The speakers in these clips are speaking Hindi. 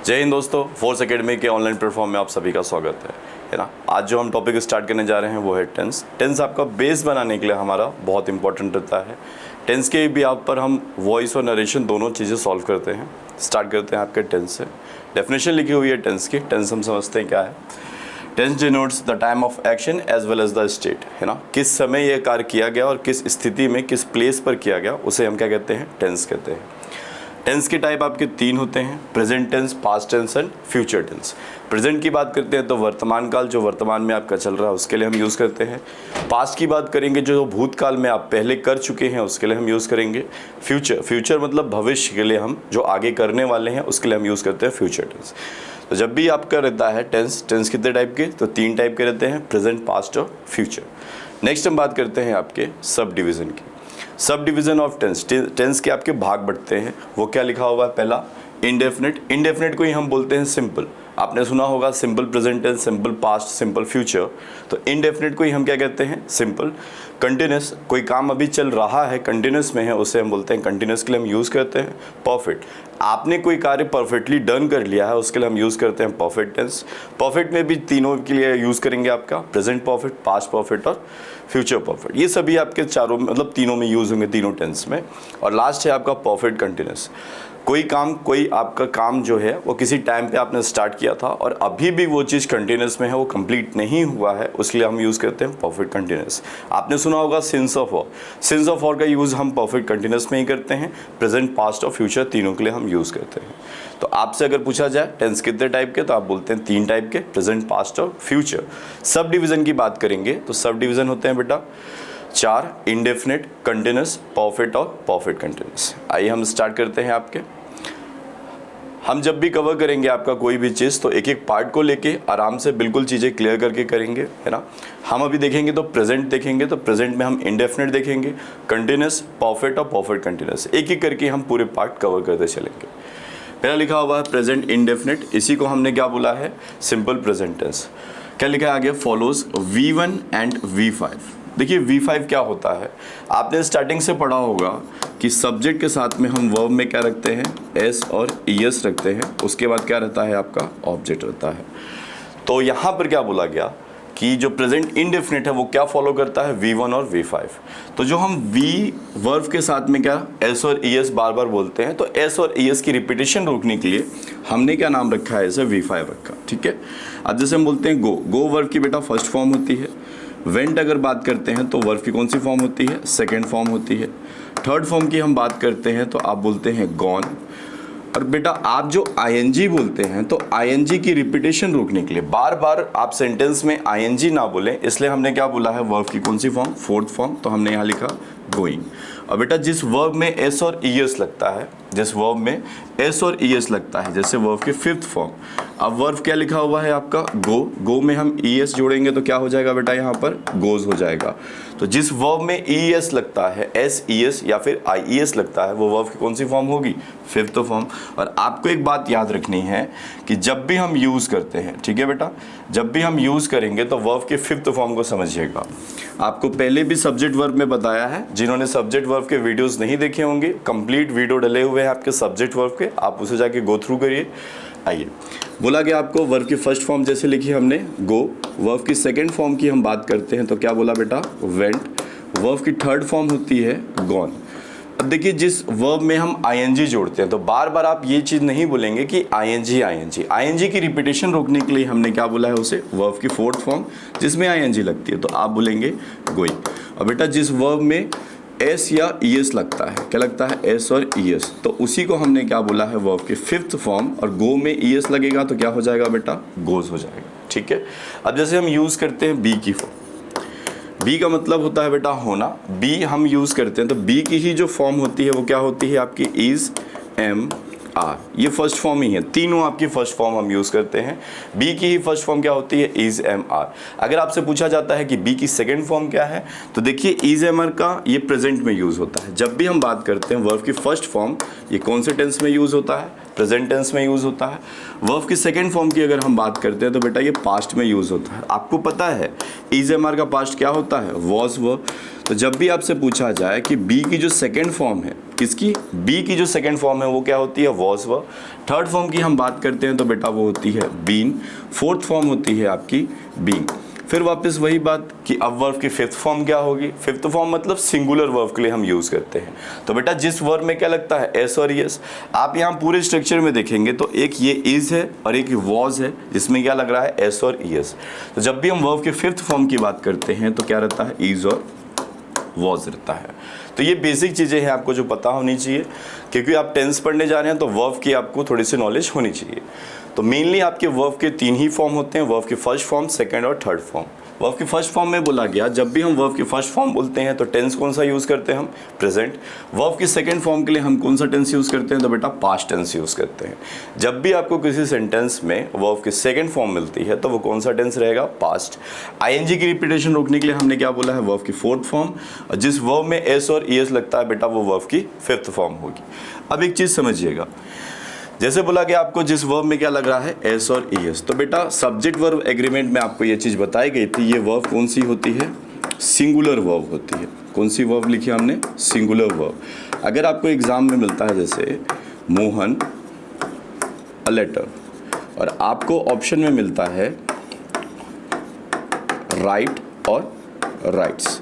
जय हिंद दोस्तों, फोर्स एकेडमी के ऑनलाइन प्लेटफॉर्म में आप सभी का स्वागत है ना। आज जो हम टॉपिक स्टार्ट करने जा रहे हैं वो है टेंस। टेंस आपका बेस बनाने के लिए हमारा बहुत इंपॉर्टेंट रहता है। टेंस के भी आप पर हम वॉइस और नरेशन दोनों चीज़ें सॉल्व करते हैं। स्टार्ट करते हैं आपके टेंस से। डेफिनेशन लिखी हुई है टेंस की। टेंस हम समझते हैं क्या है। Tense denotes the time of action as well as the state, है ना। किस समय यह कार्य किया गया और किस स्थिति में किस प्लेस पर किया गया उसे हम क्या कहते हैं, टेंस कहते हैं। टेंस के टाइप आपके तीन होते हैं, present tense, past tense and future tense. Present की बात करते हैं तो वर्तमान काल, जो वर्तमान में आपका चल रहा है उसके लिए हम यूज़ करते हैं। पास्ट की बात करेंगे जो भूतकाल में आप पहले कर चुके हैं उसके लिए हम यूज़ करेंगे। फ्यूचर मतलब भविष्य के लिए हम जो आगे करने वाले हैं उसके लिए हम यूज़ करते हैं फ्यूचर टेंस। तो जब भी आपका रहता है टेंस कितने टाइप के, तो तीन टाइप के रहते हैं, प्रेजेंट, पास्ट और फ्यूचर। नेक्स्ट हम बात करते हैं आपके सब डिवीज़न की। सब डिवीज़न ऑफ टेंस के आपके भाग बढ़ते हैं। वो क्या लिखा हुआ है, पहला इंडेफिनिट को ही हम बोलते हैं सिंपल। आपने सुना होगा simple present tense, simple past, simple future. तो इंडेफिनिट को ही हम क्या कहते हैं, सिंपल। कंटिन्यूस, कोई काम अभी चल रहा है, कंटिन्यूस में है, उसे हम बोलते हैं कंटिन्यूस के लिए हम यूज़ करते हैं। परफेक्ट, आपने कोई कार्य परफेक्टली डन कर लिया है उसके लिए हम यूज़ करते हैं परफेक्ट टेंस। परफेक्ट में भी तीनों के लिए यूज़ करेंगे आपका प्रेजेंट परफेक्ट, पास्ट परफेक्ट और फ्यूचर परफेक्ट। ये सभी आपके चारों मतलब तीनों में यूज़ होंगे, तीनों टेंस में। और लास्ट है आपका परफेक्ट कंटिन्यूस। कोई आपका काम जो है वो किसी टाइम पे आपने स्टार्ट किया था और अभी भी वो चीज़ कंटिन्यूस में है, वो कंप्लीट नहीं हुआ है, उसके लिए हम यूज़ करते हैं परफेक्ट कंटिन्यूस। आपने सुना होगा since of war. Since of war का यूज़ हम परफेक्ट कंटिन्यूस में ही करते हैं। प्रेजेंट, पास्ट और फ्यूचर तीनों के लिए हम यूज़ करते हैं। तो आपसे अगर पूछा जाए टेंस कितने टाइप के, तो आप बोलते हैं तीन टाइप के, प्रेजेंट, पास्ट और फ्यूचर। सब डिवीज़न की बात करेंगे तो सब डिवीज़न होते हैं बेटा चार, इंडेफिनिट, कंटिन्यूस, परफेक्ट और परफेक्ट कंटिन्यूस। आइए हम स्टार्ट करते हैं आपके। हम जब भी कवर करेंगे आपका कोई भी चीज़ तो एक एक पार्ट को लेके आराम से बिल्कुल चीज़ें क्लियर करके करेंगे, है ना। हम अभी देखेंगे तो प्रेजेंट देखेंगे, तो प्रेजेंट में हम इंडेफिनिट देखेंगे, कंटिन्यूस, परफेक्ट और परफेक्ट कंटिन्यूस। एक एक करके हम पूरे पार्ट कवर करते चलेंगे। पहला लिखा हुआ है प्रेजेंट इंडेफिनिट, इसी को हमने क्या बोला है, सिंपल प्रेजेंट टेंस। क्या लिखा है आगे, फॉलोज V1 एंड V5। देखिए V5 क्या होता है, आपने स्टार्टिंग से पढ़ा होगा कि सब्जेक्ट के साथ में हम वर्ब में क्या रखते हैं, एस और ईएस रखते हैं। उसके बाद क्या रहता है आपका, ऑब्जेक्ट रहता है। तो यहाँ पर क्या बोला गया कि जो प्रेजेंट इंडेफिनिट है वो क्या फॉलो करता है, V1 और V5। तो जो हम वर्ब के साथ में क्या एस और ईएस बार बार बोलते हैं, तो एस और ईएस की रिपीटेशन रोकने के लिए हमने क्या नाम रखा है, इसे V5 रखा, ठीक है। अब जैसे हम बोलते हैं गो वर्ब की बेटा फर्स्ट फॉर्म होती है। वेंट अगर बात करते हैं तो वर्ब की कौन सी फॉर्म होती है, सेकेंड फॉर्म होती है। थर्ड फॉर्म की हम बात करते हैं तो आप बोलते हैं गॉन। और बेटा आप जो आईएनजी बोलते हैं तो आईएनजी की रिपीटेशन रोकने के लिए बार बार आप सेंटेंस में आईएनजी ना बोलें, इसलिए हमने क्या बोला है, वर्ब की कौन सी फॉर्म, फोर्थ फॉर्म। तो हमने यहाँ लिखा गोइंग। और बेटा जिस वर्ब में एस और ईएस लगता है, जिस वर्ब में एस और ईएस लगता है, जैसे वर्ब की फिफ्थ फॉर्म। अब वर्ब क्या लिखा हुआ है आपका, गो में हम ईएस जोड़ेंगे तो क्या हो जाएगा बेटा, यहाँ पर गोज हो जाएगा। तो जिस वर्ब में ईएस लगता है, एस ईएस या फिर आईईएस लगता है, वो वर्ब की कौन सी फॉर्म होगी, फिफ्थ फॉर्म। और आपको एक बात याद रखनी है कि जब भी हम यूज़ करते हैं, ठीक है बेटा, जब भी हम यूज़ करेंगे तो वर्ब के फिफ्थ फॉर्म को समझिएगा। आपको पहले भी सब्जेक्ट वर्ब में बताया है, जिन्होंने सब्जेक्ट वर्ब के वीडियोस नहीं देखे होंगे, कंप्लीट वीडियो डले हुए हैं आपके सब्जेक्ट वर्ब के, आप उसे जाके गो थ्रू करिए। आइए, बोला गया आपको वर्ब की फर्स्ट फॉर्म जैसे लिखी हमने गो। वर्ब की सेकंड फॉर्म की हम बात करते हैं तो क्या बोला बेटा, वेंट। वर्ब की थर्ड फॉर्म होती है गॉन। अब देखिए जिस वर्ब में हम आईएनजी जोड़ते हैं तो बार बार आप ये चीज़ नहीं बोलेंगे कि आईएनजी की रिपीटेशन रोकने के लिए हमने क्या बोला है उसे, वर्ब की फोर्थ फॉर्म जिसमें आईएनजी लगती है, तो आप बोलेंगे गोइंग। और बेटा जिस वर्ब में एस या ईएस लगता है, क्या लगता है, एस और ईएस, तो उसी को हमने क्या बोला है, वर्ब की फिफ्थ फॉर्म। और गो में ईएस लगेगा तो क्या हो जाएगा बेटा, गोज हो जाएगा, ठीक है। अब जैसे हम यूज़ करते हैं बी की फॉर्म, बी का मतलब होता है बेटा होना। बी हम यूज़ करते हैं तो बी की ही जो फॉर्म होती है वो क्या होती है आपकी, इज, एम, आर। ये फर्स्ट फॉर्म ही है, तीनों आपकी फर्स्ट फॉर्म हम यूज़ करते हैं। बी की ही फर्स्ट फॉर्म क्या होती है, इज, एम, आर। अगर आपसे पूछा जाता है कि बी की सेकंड फॉर्म क्या है, तो देखिए इज, एम, आर का ये प्रेजेंट में यूज़ होता है। जब भी हम बात करते हैं वर्ब की फर्स्ट फॉर्म, ये कौन से टेंस में यूज़ होता है, प्रेजेंट टेंस में यूज़ होता है। वर्ब की सेकंड फॉर्म की अगर हम बात करते हैं तो बेटा ये पास्ट में यूज़ होता है। आपको पता है इज, एम, आर का पास्ट क्या होता है, वॉज, वर्ब। तो जब भी आपसे पूछा जाए कि बी की जो सेकेंड फॉर्म है, किसकी, बी की जो सेकेंड फॉर्म है वो क्या होती है, वॉज व। थर्ड फॉर्म की हम बात करते हैं तो बेटा वो होती है बीन। फोर्थ फॉर्म होती है आपकी बीइंग। फिर वापस वही बात कि अब वर्ब की फिफ्थ फॉर्म क्या होगी, फिफ्थ फॉर्म मतलब सिंगुलर वर्ब के लिए हम यूज़ करते हैं। तो बेटा जिस वर्ब में क्या लगता है, एस और यस। आप यहाँ पूरे स्ट्रक्चर में देखेंगे तो एक ये इज है और एक वॉज है, जिसमें क्या लग रहा है, एस और यस। तो जब भी हम वर्ब के फिफ्थ फॉर्म की बात करते हैं तो क्या रहता है, इज और वॉज रहता है। तो ये बेसिक चीज़ें हैं आपको जो पता होनी चाहिए, क्योंकि आप टेंस पढ़ने जा रहे हैं तो वर्ब की आपको थोड़ी सी नॉलेज होनी चाहिए। तो मेनली आपके वर्ब के 3 ही फॉर्म होते हैं, वर्ब की फर्स्ट फॉर्म, सेकंड और थर्ड फॉर्म। वर्ब की फर्स्ट फॉर्म में बोला गया, जब भी हम वर्ब की फर्स्ट फॉर्म बोलते हैं तो टेंस कौन सा यूज़ करते हैं हम, प्रेजेंट। वर्ब की सेकंड फॉर्म के लिए हम कौन सा टेंस यूज़ करते हैं, तो बेटा पास्ट टेंस यूज़ करते हैं। जब भी आपको किसी सेंटेंस में वर्ब की सेकंड फॉर्म मिलती है तो वो कौन सा टेंस रहेगा, पास्ट। आईएनजी की रिपीटेशन रोकने के लिए हमने क्या बोला है, वर्ब की फोर्थ फॉर्म। और जिस वर्ब में एस और ईएस लगता है बेटा वो वर्ब की फिफ्थ फॉर्म होगी। अब एक चीज़ समझिएगा, जैसे बोला गया आपको जिस वर्ब में क्या लग रहा है, एस और ईएस, तो बेटा सब्जेक्ट वर्ब एग्रीमेंट में आपको ये चीज़ बताई गई थी, ये वर्ब कौन सी होती है, सिंगुलर वर्ब होती है। कौन सी वर्ब लिखी हमने, सिंगुलर वर्ब। अगर आपको एग्जाम में मिलता है जैसे मोहन अ लेटर, और आपको ऑप्शन में मिलता है राइट और राइट्स।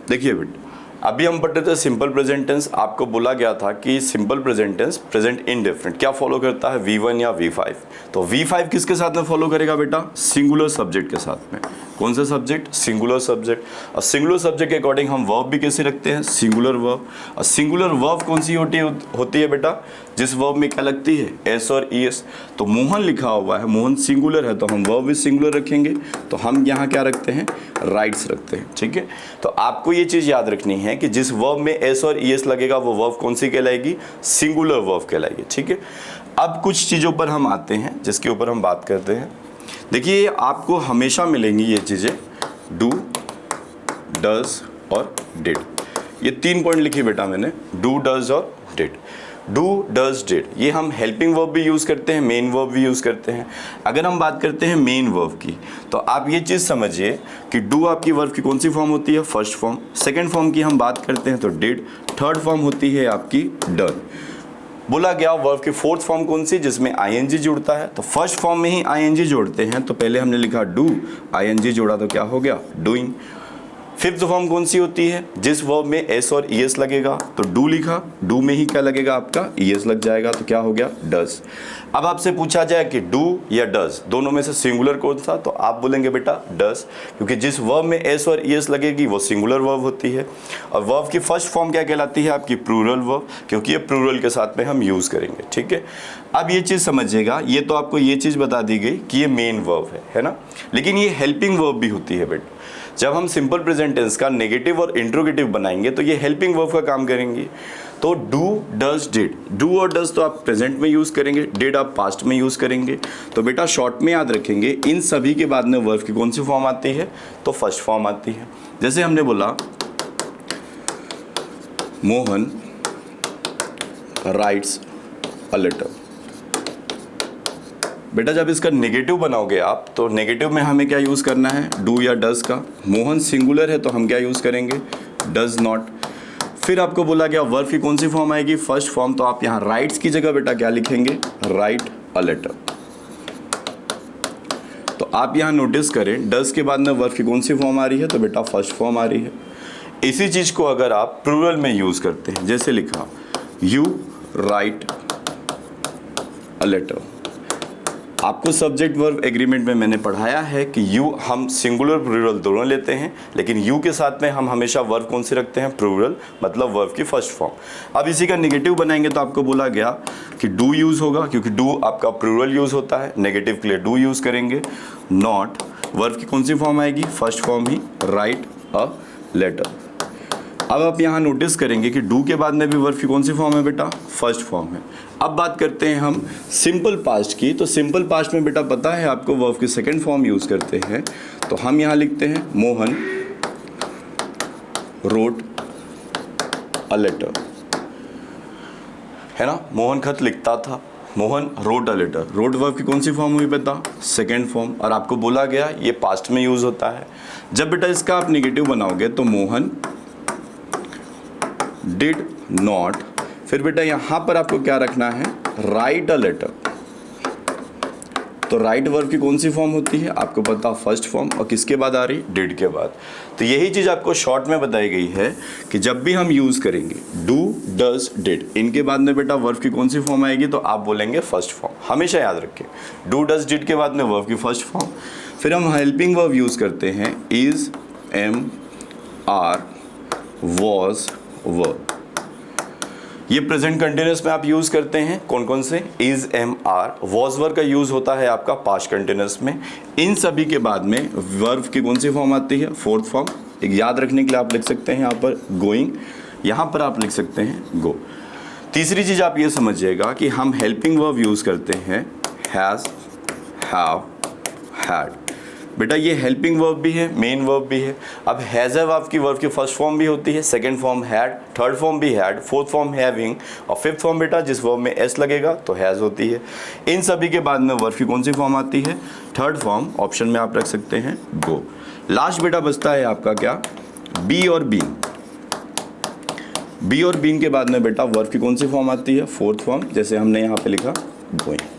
देखिए बेटा, अभी हम पढ़ रहे थे सिंपल प्रेजेंट टेंस। आपको बोला गया था कि simple present tense present indefinite क्या फॉलो करता है, V1 या V5। तो V5 किसके साथ में फॉलो करेगा बेटा, सिंगुलर सब्जेक्ट के साथ में। कौन सा सब्जेक्ट, सिंगुलर सब्जेक्ट। और सिंगुलर सब्जेक्ट के अकॉर्डिंग हम वर्ब भी कैसे रखते हैं, सिंगुलर वर्ब। और सिंगुलर वर्ब कौन सी होती है बेटा, जिस वर्ब में क्या लगती है, एस और ईएस। तो मोहन लिखा हुआ है, मोहन सिंगुलर है तो हम वर्ब भी सिंगुलर रखेंगे, तो हम यहाँ क्या रखते हैं, राइट्स रखते हैं। ठीक है, तो आपको ये चीज़ याद रखनी है कि जिस वर्ब में एस और ईएस लगेगा वो वर्ब कौन सी कहलाएगी, सिंगुलर वर्ब कहलाएगी। ठीक है, अब कुछ चीज़ों पर हम आते हैं जिसके ऊपर हम बात करते हैं। देखिए आपको हमेशा मिलेंगी ये चीज़ें, डू, डज और डिड। ये 3 पॉइंट लिखी बेटा मैंने, डू, डज और डिड। डू, डज, डिड ये हम हेल्पिंग वर्ब भी यूज़ करते हैं, मेन वर्ब भी यूज़ करते हैं। अगर हम बात करते हैं मेन वर्ब की, तो आप ये चीज़ समझिए कि डू आपकी वर्ब की कौन सी फॉर्म होती है, फर्स्ट फॉर्म। सेकंड फॉर्म की हम बात करते हैं तो डिड। थर्ड फॉर्म होती है आपकी डन। बोला गया वर्ब की फोर्थ फॉर्म कौन सी, जिसमें आईएनजी जुड़ता है। तो फर्स्ट फॉर्म में ही आईएनजी जोड़ते हैं, तो पहले हमने लिखा डू, आईएनजी जोड़ा तो क्या हो गया, डूइंग। फिफ्थ फॉर्म कौन सी होती है, जिस वर्ब में एस और ईएस लगेगा, तो डू लिखा, डू में ही क्या लगेगा आपका, ईएस लग जाएगा, तो क्या हो गया, डज। अब आपसे पूछा जाए कि डू या डज दोनों में से सिंगुलर कौन सा, तो आप बोलेंगे बेटा डज, क्योंकि जिस वर्ब में एस और ईएस लगेगी वो सिंगुलर वर्ब होती है। और वर्ब की फर्स्ट फॉर्म क्या कहलाती है आपकी, प्लूरल वर्ब, क्योंकि ये प्लूरल के साथ में हम यूज़ करेंगे। ठीक है, अब ये चीज़ समझिएगा, ये तो आपको ये चीज़ बता दी गई कि ये मेन वर्ब है ना, लेकिन ये हेल्पिंग वर्ब भी होती है बेटा। जब हम सिंपल प्रेजेंट टेंस का नेगेटिव और इंट्रोगेटिव बनाएंगे तो ये हेल्पिंग वर्ब का काम करेंगे। तो डू, डज, डिड, डू और डज तो आप प्रेजेंट में यूज़ करेंगे, डिड आप पास्ट में यूज़ करेंगे। तो बेटा शॉर्ट में याद रखेंगे, इन सभी के बाद में वर्ब की कौन सी फॉर्म आती है, तो फर्स्ट फॉर्म आती है। जैसे हमने बोला मोहन राइट्स अ लेटर। बेटा जब इसका नेगेटिव बनाओगे आप, तो नेगेटिव में हमें क्या यूज़ करना है, डू या डज का। मोहन सिंगुलर है तो हम क्या यूज़ करेंगे, डज नॉट। फिर आपको बोला गया वर्ब की कौन सी फॉर्म आएगी, फर्स्ट फॉर्म, तो आप यहाँ राइट्स की जगह बेटा क्या लिखेंगे, राइट अ लेटर। तो आप यहाँ नोटिस करें, डज के बाद में वर्ब की कौन सी फॉर्म आ रही है, तो बेटा फर्स्ट फॉर्म आ रही है। इसी चीज़ को अगर आप प्लूरल में यूज़ करते हैं, जैसे लिखा यू राइट अ लेटर। आपको सब्जेक्ट वर्ब एग्रीमेंट में मैंने पढ़ाया है कि यू हम सिंगुलर प्लूरल दोनों लेते हैं, लेकिन यू के साथ में हम हमेशा वर्ब कौन सी रखते हैं, प्लूरल, मतलब वर्ब की फर्स्ट फॉर्म। अब इसी का नेगेटिव बनाएंगे तो आपको बोला गया कि डू यूज़ होगा, क्योंकि डू आपका प्लूरल यूज़ होता है, नेगेटिव के लिए डू यूज़ करेंगे। नॉट, वर्ब की कौन सी फॉर्म आएगी, फर्स्ट फॉर्म ही, राइट अ लेटर। अब आप यहाँ नोटिस करेंगे कि डू के बाद में भी वर्ब की कौन सी फॉर्म है बेटा, फर्स्ट फॉर्म है। अब बात करते हैं हम सिंपल पास्ट की। तो सिंपल पास्ट में बेटा पता है आपको वर्ब की सेकंड फॉर्म यूज़ करते हैं, तो हम यहाँ लिखते हैं मोहन रोट अ लेटर, है ना, मोहन खत लिखता था, Mohan wrote a letter, wrote verb की कौन सी फॉर्म हुई बेटा? Second form. और आपको बोला गया ये पास्ट में यूज होता है। जब बेटा इसका आप निगेटिव बनाओगे तो मोहन डिड नॉट, फिर बेटा यहां पर आपको क्या रखना है? Write a letter. तो राइट वर्ब की कौन सी फॉर्म होती है? आपको पता फर्स्ट फॉर्म, और किसके बाद आ रही? डिड के बाद। तो यही चीज आपको शॉर्ट में बताई गई है कि जब भी हम यूज करेंगे डू, डज, डिड, इनके बाद में बेटा वर्ब की कौन सी फॉर्म आएगी? तो आप बोलेंगे फर्स्ट फॉर्म। हमेशा याद रखें, डू, डज, डिड के बाद में वर्ब की फर्स्ट फॉर्म। फिर हम हेल्पिंग वर्ब यूज करते हैं, इज, एम, आर, वॉज, वर। ये प्रेजेंट कंटिन्यूअस में आप यूज करते हैं कौन कौन से? Is, am, are. Was verb का यूज होता है आपका पास्ट कंटिन्यूअस में। इन सभी के बाद में वर्ब की कौन सी फॉर्म आती है? Fourth form. एक याद रखने के लिए आप लिख सकते हैं यहाँ पर गोइंग, यहाँ पर आप लिख सकते हैं गो। तीसरी चीज आप ये समझिएगा कि हम हेल्पिंग वर्ब यूज करते हैं हैज, हैव, हैड। बेटा ये हेल्पिंग वर्ब भी है, मेन वर्ब भी है। अब हैज हैव आपकी वर्ब की फर्स्ट फॉर्म भी होती है, second form had, third form भी हैड, फोर्थ फॉर्म हैविंग, और फिफ्थ फॉर्म बेटा जिस वर्ब में एस लगेगा तो हैज होती है। इन सभी के बाद में वर्ब की कौन सी फॉर्म आती है? Third form. ऑप्शन में आप रख सकते हैं गो। लास्ट बेटा बचता है आपका क्या? बी और बीन। बी और बीन के बाद में बेटा वर्ब की कौन सी फॉर्म आती है? फोर्थ फॉर्म, जैसे हमने यहाँ पे लिखा गोइंग।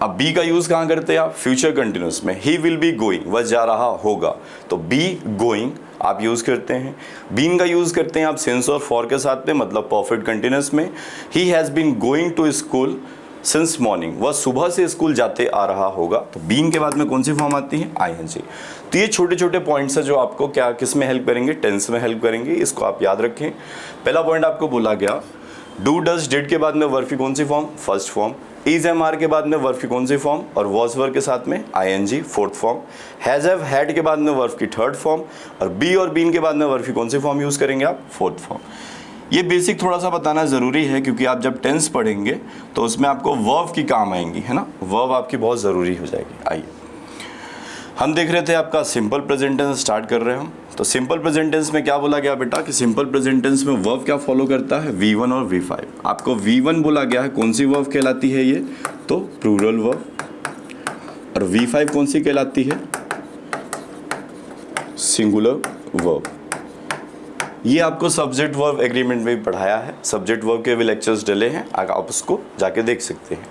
अब बी का यूज कहाँ करते हैं आप? फ्यूचर कंटिन्यूअस में। ही विल बी गोइंग, वह जा रहा होगा, तो बी गोइंग आप यूज करते हैं। बीन का यूज करते हैं आप सिंस और फॉर के साथ में, मतलब परफेक्ट कंटिन्यूअस में। He has been going to school since morning, वह सुबह से स्कूल जाते आ रहा होगा, तो बीन के बाद में कौन सी फॉर्म आती है? आईएनजी। तो ये छोटे छोटे पॉइंट्स है जो आपको क्या किस में हेल्प करेंगे? टेंस में हेल्प करेंगे। इसको आप याद रखें। पहला पॉइंट आपको बोला गया डू, डज, डिड के बाद में वर्ब की कौन सी form? First form. Is, am, are के बाद में वर्ब की कौन सी फॉर्म? और वॉज वर्ब के साथ में I N G, fourth form. Has, have, had के बाद में वर्ब की थर्ड फॉर्म, और बी और बीन के बाद में वर्ब की कौन सी फॉर्म यूज करेंगे आप? Fourth form. ये बेसिक थोड़ा सा बताना जरूरी है, क्योंकि आप जब टेंस पढ़ेंगे तो उसमें आपको वर्ब की काम आएंगी, है ना? वर्ब आपकी बहुत जरूरी हो जाएगी। आइए हम देख रहे थे आपका सिंपल प्रेजेंट टेंस स्टार्ट कर रहे हैं हम। तो सिंपल प्रेजेंट टेंस में क्या बोला गया बेटा कि सिंपल प्रेजेंट टेंस में वर्ब क्या फॉलो करता है? V1 और V5। आपको V1 बोला गया है, कौन सी वर्ब कहलाती है ये? तो प्लूरल वर्ब। और V5 कौन सी कहलाती है? Singular verb. ये आपको सब्जेक्ट वर्ब एग्रीमेंट में भी पढ़ाया है, सब्जेक्ट वर्ब के भी लेक्चर्स डले हैं, आप उसको जाके देख सकते हैं।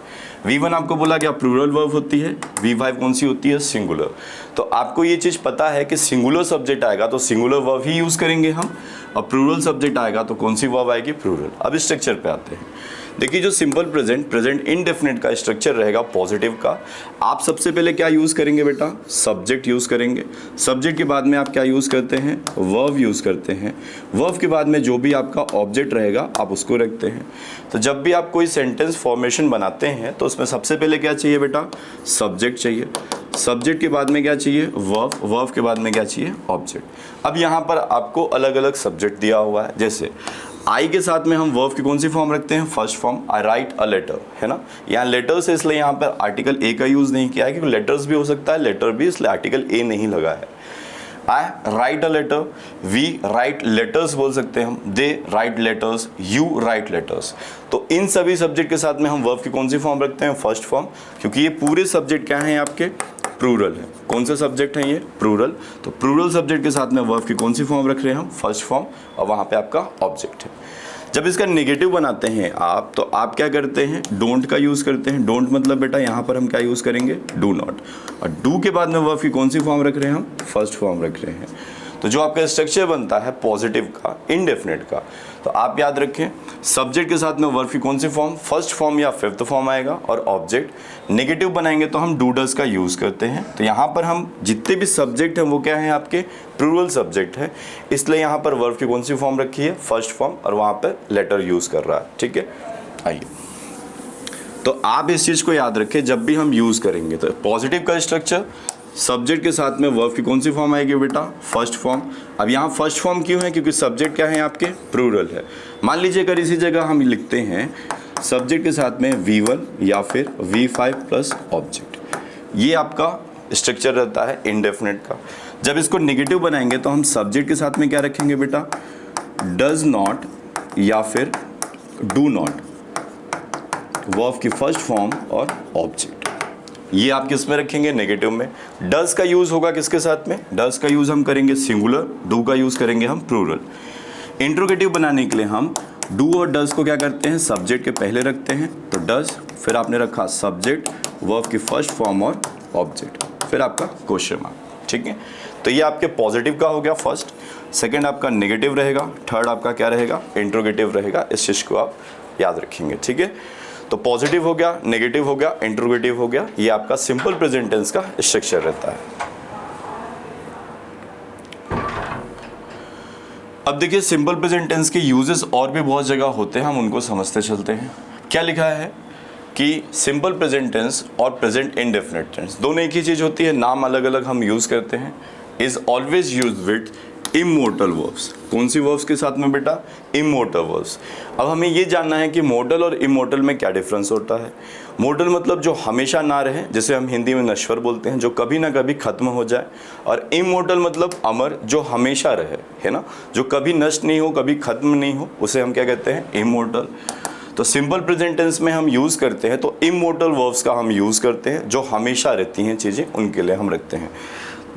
V1 आपको बोला गया प्लूरल वर्ब होती है, V5 कौन सी होती है? सिंगुलर। तो आपको ये चीज़ पता है कि सिंगुलर सब्जेक्ट आएगा तो सिंगुलर वर्ब ही यूज़ करेंगे हम, और प्लूरल सब्जेक्ट आएगा तो कौन सी वर्ब आएगी? प्लूरल। अब स्ट्रक्चर पे आते हैं। देखिए जो सिंपल प्रेजेंट इंडेफिनिट का स्ट्रक्चर रहेगा पॉजिटिव का, आप सबसे पहले क्या यूज़ करेंगे बेटा? सब्जेक्ट यूज़ करेंगे। सब्जेक्ट के बाद में आप क्या यूज़ करते हैं? वर्ब यूज़ करते हैं। वर्ब के बाद में जो भी आपका ऑब्जेक्ट रहेगा आप उसको रखते हैं। तो जब भी आप कोई सेंटेंस फॉर्मेशन बनाते हैं तो उसमें सबसे पहले क्या चाहिए बेटा? सब्जेक्ट चाहिए। सब्जेक्ट के बाद में क्या चाहिए? वर्ब। वर्ब के बाद में क्या चाहिए? ऑब्जेक्ट। अब यहाँ पर आपको अलग अलग सब्जेक्ट दिया हुआ है, जैसे आई के साथ में हम वर्ब की कौन सी फॉर्म रखते हैं? First form. I write a letter, है ना? यहाँ लेटर्स है इसलिए यहाँ पर आर्टिकल ए का यूज़ नहीं किया है, क्योंकि लेटर्स भी हो सकता है, लेटर भी, इसलिए आर्टिकल ए नहीं लगा है। I write a letter, we write letters बोल सकते हैं हम, they write letters, you write letters. तो इन सभी सब्जेक्ट के साथ में हम वर्ब की कौन सी फॉर्म रखते हैं? फर्स्ट फॉर्म, क्योंकि ये पूरे सब्जेक्ट क्या हैं आपके? प्लूरल है। कौन से सब्जेक्ट हैं ये? प्लूरल। तो प्लूरल सब्जेक्ट के साथ में वर्ब की कौन सी फॉर्म रख रहे हैं हम? फर्स्ट फॉर्म, और वहाँ पे आपका ऑब्जेक्ट है। जब इसका नेगेटिव बनाते हैं आप, तो आप क्या करते हैं? डोंट का यूज़ करते हैं। डोंट मतलब बेटा यहाँ पर हम क्या यूज़ करेंगे? Do not. और डू के बाद में वर्ब की कौन सी फॉर्म रख रहे हैं हम? फर्स्ट फॉर्म रख रहे हैं। तो जो आपका स्ट्रक्चर बनता है पॉजिटिव का, इंडेफिनिट का, तो आप याद रखें सब्जेक्ट के साथ में वर्ब की कौन सी फॉर्म? फर्स्ट फॉर्म या फिफ्थ फॉर्म आएगा, और ऑब्जेक्ट। नेगेटिव बनाएंगे तो हम डू डज का यूज़ करते हैं। तो यहाँ पर हम जितने भी सब्जेक्ट हैं वो क्या है आपके? प्लूरल सब्जेक्ट है, इसलिए यहाँ पर वर्ब की कौन सी फॉर्म रखी है? फर्स्ट फॉर्म, और वहाँ पर लेटर यूज़ कर रहा है। ठीक है, आइए तो आप इस चीज़ को याद रखें जब भी हम यूज़ करेंगे। तो पॉजिटिव का स्ट्रक्चर, सब्जेक्ट के साथ में वर्ब की कौन सी फॉर्म आएगी बेटा? First form. अब यहाँ फर्स्ट फॉर्म क्यों है? क्योंकि सब्जेक्ट क्या है आपके? प्लूरल है। मान लीजिए अगर इसी जगह हम लिखते हैं सब्जेक्ट के साथ में V1 या फिर V5 प्लस ऑब्जेक्ट, ये आपका स्ट्रक्चर रहता है इंडेफिनिट का। जब इसको नेगेटिव बनाएंगे तो हम सब्जेक्ट के साथ में क्या रखेंगे बेटा? डज नॉट या फिर डू नॉट। वर्ब की फर्स्ट फॉर्म और ऑब्जेक्ट। ये आप किस में रखेंगे? नेगेटिव में। डज का यूज होगा किसके साथ में? डज का यूज हम करेंगे सिंगुलर, डू का यूज करेंगे हम प्लूरल। इंट्रोगेटिव बनाने के लिए हम डू और डज को क्या करते हैं? सब्जेक्ट के पहले रखते हैं, तो डज, फिर आपने रखा सब्जेक्ट, वर्ब की फर्स्ट फॉर्म और ऑब्जेक्ट, फिर आपका क्वेश्चन मार्क। ठीक है, तो ये आपके पॉजिटिव का हो गया फर्स्ट। सेकंड आपका नेगेटिव रहेगा, थर्ड आपका क्या रहेगा? इंट्रोगेटिव रहेगा। इस चीज को आप याद रखेंगे। ठीक है, तो पॉजिटिव हो गया, नेगेटिव हो गया, इंट्रोगेटिव हो गया। ये आपका सिंपल प्रेजेंट टेंस का स्ट्रक्चर रहता है। अब देखिए सिंपल प्रेजेंट टेंस के यूजेस और भी बहुत जगह होते हैं, हम उनको समझते चलते हैं। क्या लिखा है कि सिंपल प्रेजेंट टेंस और प्रेजेंट इंडेफिनिट टेंस दोनों एक ही चीज होती है, नाम अलग अलग हम यूज करते हैं। Is always use with immortal verbs. कौन सी वर्ब्स के साथ में बेटा? Immortal verbs. अब हमें ये जानना है कि मोर्टल और इमोर्टल में क्या डिफरेंस होता है। मोर्टल मतलब जो हमेशा ना रहे, जिसे हम हिंदी में नश्वर बोलते हैं, जो कभी ना कभी खत्म हो जाए। और इमोर्टल मतलब अमर, जो हमेशा रहे, है ना, जो कभी नष्ट नहीं हो, कभी खत्म नहीं हो, उसे हम क्या कहते हैं? इमोर्टल। तो सिंपल प्रेजेंट टेंस में हम यूज करते हैं तो इमोर्टल वर्ब्स का हम यूज करते हैं, जो हमेशा रहती हैं चीजें, उनके लिए हम रखते हैं।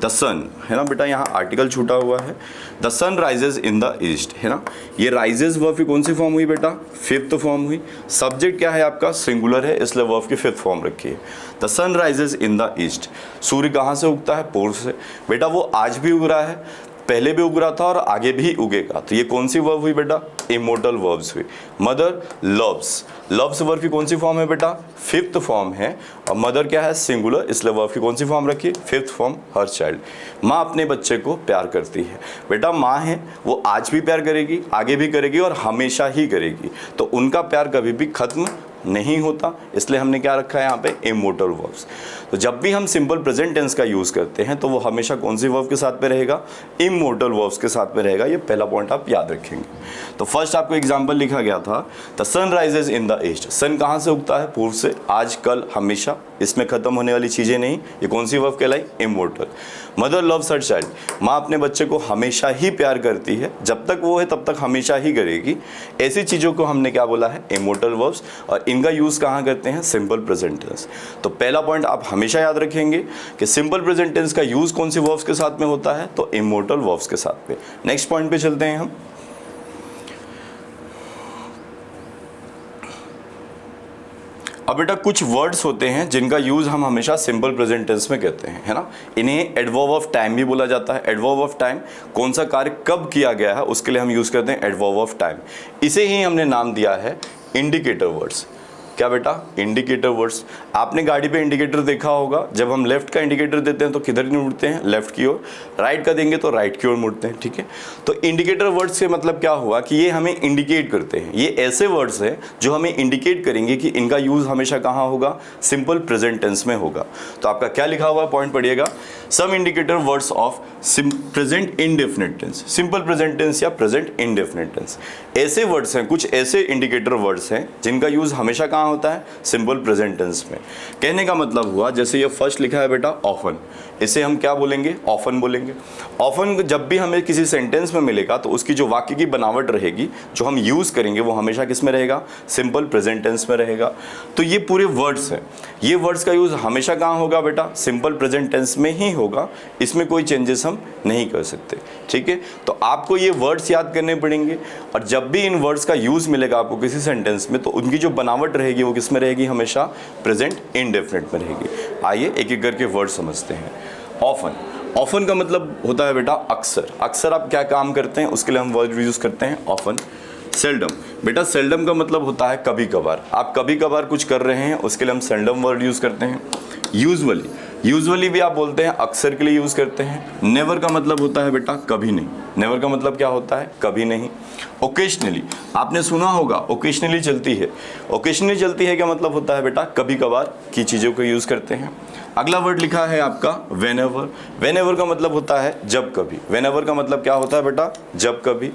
द सन, है ना बेटा, यहाँ आर्टिकल छूटा हुआ है। The sun rises in the east, है ना। ये राइजेज वर्ब की कौन सी फॉर्म हुई बेटा? फिफ्थ फॉर्म हुई। सब्जेक्ट क्या है आपका? सिंगुलर है, इसलिए वर्ब की फिफ्थ फॉर्म रखी है। The sun rises in the east. सूर्य कहाँ से उगता है? पूर्व से। बेटा वो आज भी उग रहा है, पहले भी उग रहा था और आगे भी उगेगा। तो ये कौन सी वर्ब हुई बेटा? इमोर्टल वर्ब्स हुई। मदर लव्स, लव्स वर्ब की कौन सी फॉर्म है बेटा? फिफ्थ फॉर्म है। और मदर क्या है? सिंगुलर, इसलिए वर्ब की कौन सी फॉर्म रखी? Fifth form, her child. माँ अपने बच्चे को प्यार करती है। बेटा माँ है, वो आज भी प्यार करेगी, आगे भी करेगी और हमेशा ही करेगी। तो उनका प्यार कभी भी खत्म नहीं होता, इसलिए हमने क्या रखा है यहाँ पे? Immortal verbs. तो जब भी हम सिंपल प्रेजेंट टेंस का यूज करते हैं तो वो हमेशा कौन सी वर्ब के साथ में रहेगा? इमोर्टल वर्ब्स के साथ में रहेगा। ये पहला पॉइंट आप याद रखेंगे। तो फर्स्ट आपको एग्जांपल लिखा गया था, the sun rises in the east. Sun कहाँ से उगता है? पूर्व से। आज, कल, हमेशा, इसमें खत्म होने वाली चीजें नहीं। ये कौन सी वर्ब कहलाई? Immortal. Mother loves her child, माँ अपने बच्चे को हमेशा ही प्यार करती है, जब तक वो है तब तक हमेशा ही करेगी। ऐसी चीजों को हमने क्या बोला है? Immortal verbs. और इनका यूज कहाँ करते हैं? Simple present tense. तो पहला पॉइंट आप हमेशा याद रखेंगे कि सिंपल प्रेजेंट टेंस का यूज कौन सी वर्ब्स के साथ में होता है? तो इमोर्टल वर्ब्स के साथ में। नेक्स्ट पॉइंट पे चलते हैं हम। अब बेटा कुछ वर्ड्स होते हैं जिनका यूज हम हमेशा सिंपल प्रेजेंट टेंस में कहते हैं, है ना। इन्हें एडवर्ब ऑफ टाइम भी बोला जाता है। एडवर्ब ऑफ टाइम, कौन सा कार्य कब किया गया है उसके लिए हम यूज करते हैं एडवर्ब ऑफ टाइम। इसे ही हमने नाम दिया है इंडिकेटर वर्ड्स। क्या बेटा? Indicator words. आपने गाड़ी पे इंडिकेटर देखा होगा, जब हम लेफ्ट का इंडिकेटर देते हैं तो किधर मुड़ते हैं? लेफ्ट की ओर। राइट का देंगे तो राइट की ओर मुड़ते हैं। ठीक है, तो इंडिकेटर वर्ड्स से मतलब क्या हुआ कि ये हमें इंडिकेट करते हैं। ये ऐसे वर्ड्स हैं जो हमें इंडिकेट करेंगे कि इनका यूज हमेशा कहाँ होगा? सिंपल प्रेजेंट टेंस में होगा। तो आपका क्या लिखा हुआ पॉइंट पढ़िएगा, some indicator words of present indefinite tense. Simple present tense या प्रेजेंट इंडेफिनिट टेंस, ऐसे वर्ड्स हैं, कुछ ऐसे इंडिकेटर वर्ड्स हैं जिनका यूज हमेशा कहाँ होता है? सिंपल प्रेजेंट टेंस में। कहने का मतलब हुआ, जैसे ये फर्स्ट लिखा है बेटा ऑफन, इसे हम क्या बोलेंगे? ऑफन बोलेंगे। ऑफन जब भी हमें किसी सेंटेंस में मिलेगा तो उसकी जो वाक्य की बनावट रहेगी, जो हम यूज करेंगे, वो हमेशा किस में रहेगा? सिंपल प्रेजेंट टेंस में रहेगा। तो ये पूरे वर्ड्स हैं, ये वर्ड्स का यूज हमेशा कहाँ होगा बेटा? सिंपल प्रेजेंट टेंस में ही होगा। इसमें कोई चेंजेस हम नहीं कर सकते। ठीक है, तो आपको ये वर्ड्स याद करने पड़ेंगे और जब भी इन वर्ड्स का यूज मिलेगा आपको किसी सेंटेंस में, तो उनकी जो बनावट रहेगी वो किस में रहेगी? हमेशा प्रेजेंट इंडेफिनिट में रहेगी। आइए एक एक करके वर्ड समझते हैं। ऑफन, ऑफन का मतलब होता है बेटा अक्सर। अक्सर आप क्या काम करते हैं उसके लिए हम वर्ड यूज करते हैं ऑफन। सेल्डम, बेटा सेल्डम का मतलब होता है कभी कभार। आप कभी कभार कुछ कर रहे हैं उसके लिए हम सेल्डम वर्ड यूज करते हैं। यूजुअली, यूजुअली भी आप बोलते हैं, अक्सर के लिए यूज करते हैं। नेवर का मतलब होता है बेटा कभी नहीं। नेवर का मतलब क्या होता है? कभी नहीं। ओकेशनली, आपने सुना होगा ओकेशनली चलती है। ओकेशनली चलती है क्या मतलब होता है बेटा? कभी कभार की चीज़ों को यूज करते हैं। अगला वर्ड लिखा है आपका व्हेनेवर। व्हेनेवर का मतलब होता है जब कभी। व्हेनेवर का मतलब क्या होता है बेटा? जब कभी।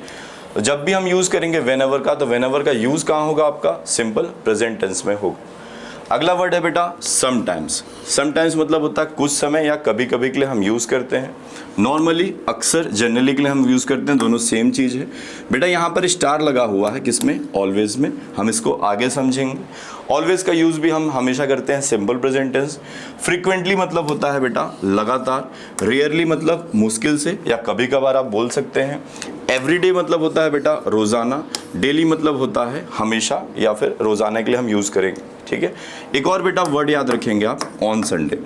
जब भी हम यूज करेंगे व्हेनेवर का, तो व्हेनेवर का यूज कहाँ होगा आपका? सिंपल प्रेजेंट टेंस में होगा। अगला वर्ड है बेटा समटाइम्स। समटाइम्स मतलब होता है कुछ समय या कभी कभी के लिए हम यूज़ करते हैं। नॉर्मली, अक्सर, जनरली के लिए हम यूज़ करते हैं, दोनों सेम चीज़ है। बेटा यहाँ पर स्टार लगा हुआ है किसमें? ऑलवेज में। हम इसको आगे समझेंगे। ऑलवेज का यूज़ भी हम हमेशा करते हैं सिंपल प्रेजेंट टेंस। फ्रीक्वेंटली मतलब होता है बेटा लगातार, रेयरली मतलब मुश्किल से या कभी कभार आप बोल सकते हैं, एवरीडे मतलब होता है बेटा रोज़ाना, डेली मतलब होता है हमेशा या फिर रोज़ाना के लिए हम यूज़ करेंगे, ठीक है। एक और बेटा वर्ड याद रखेंगे आप, ऑन संडे।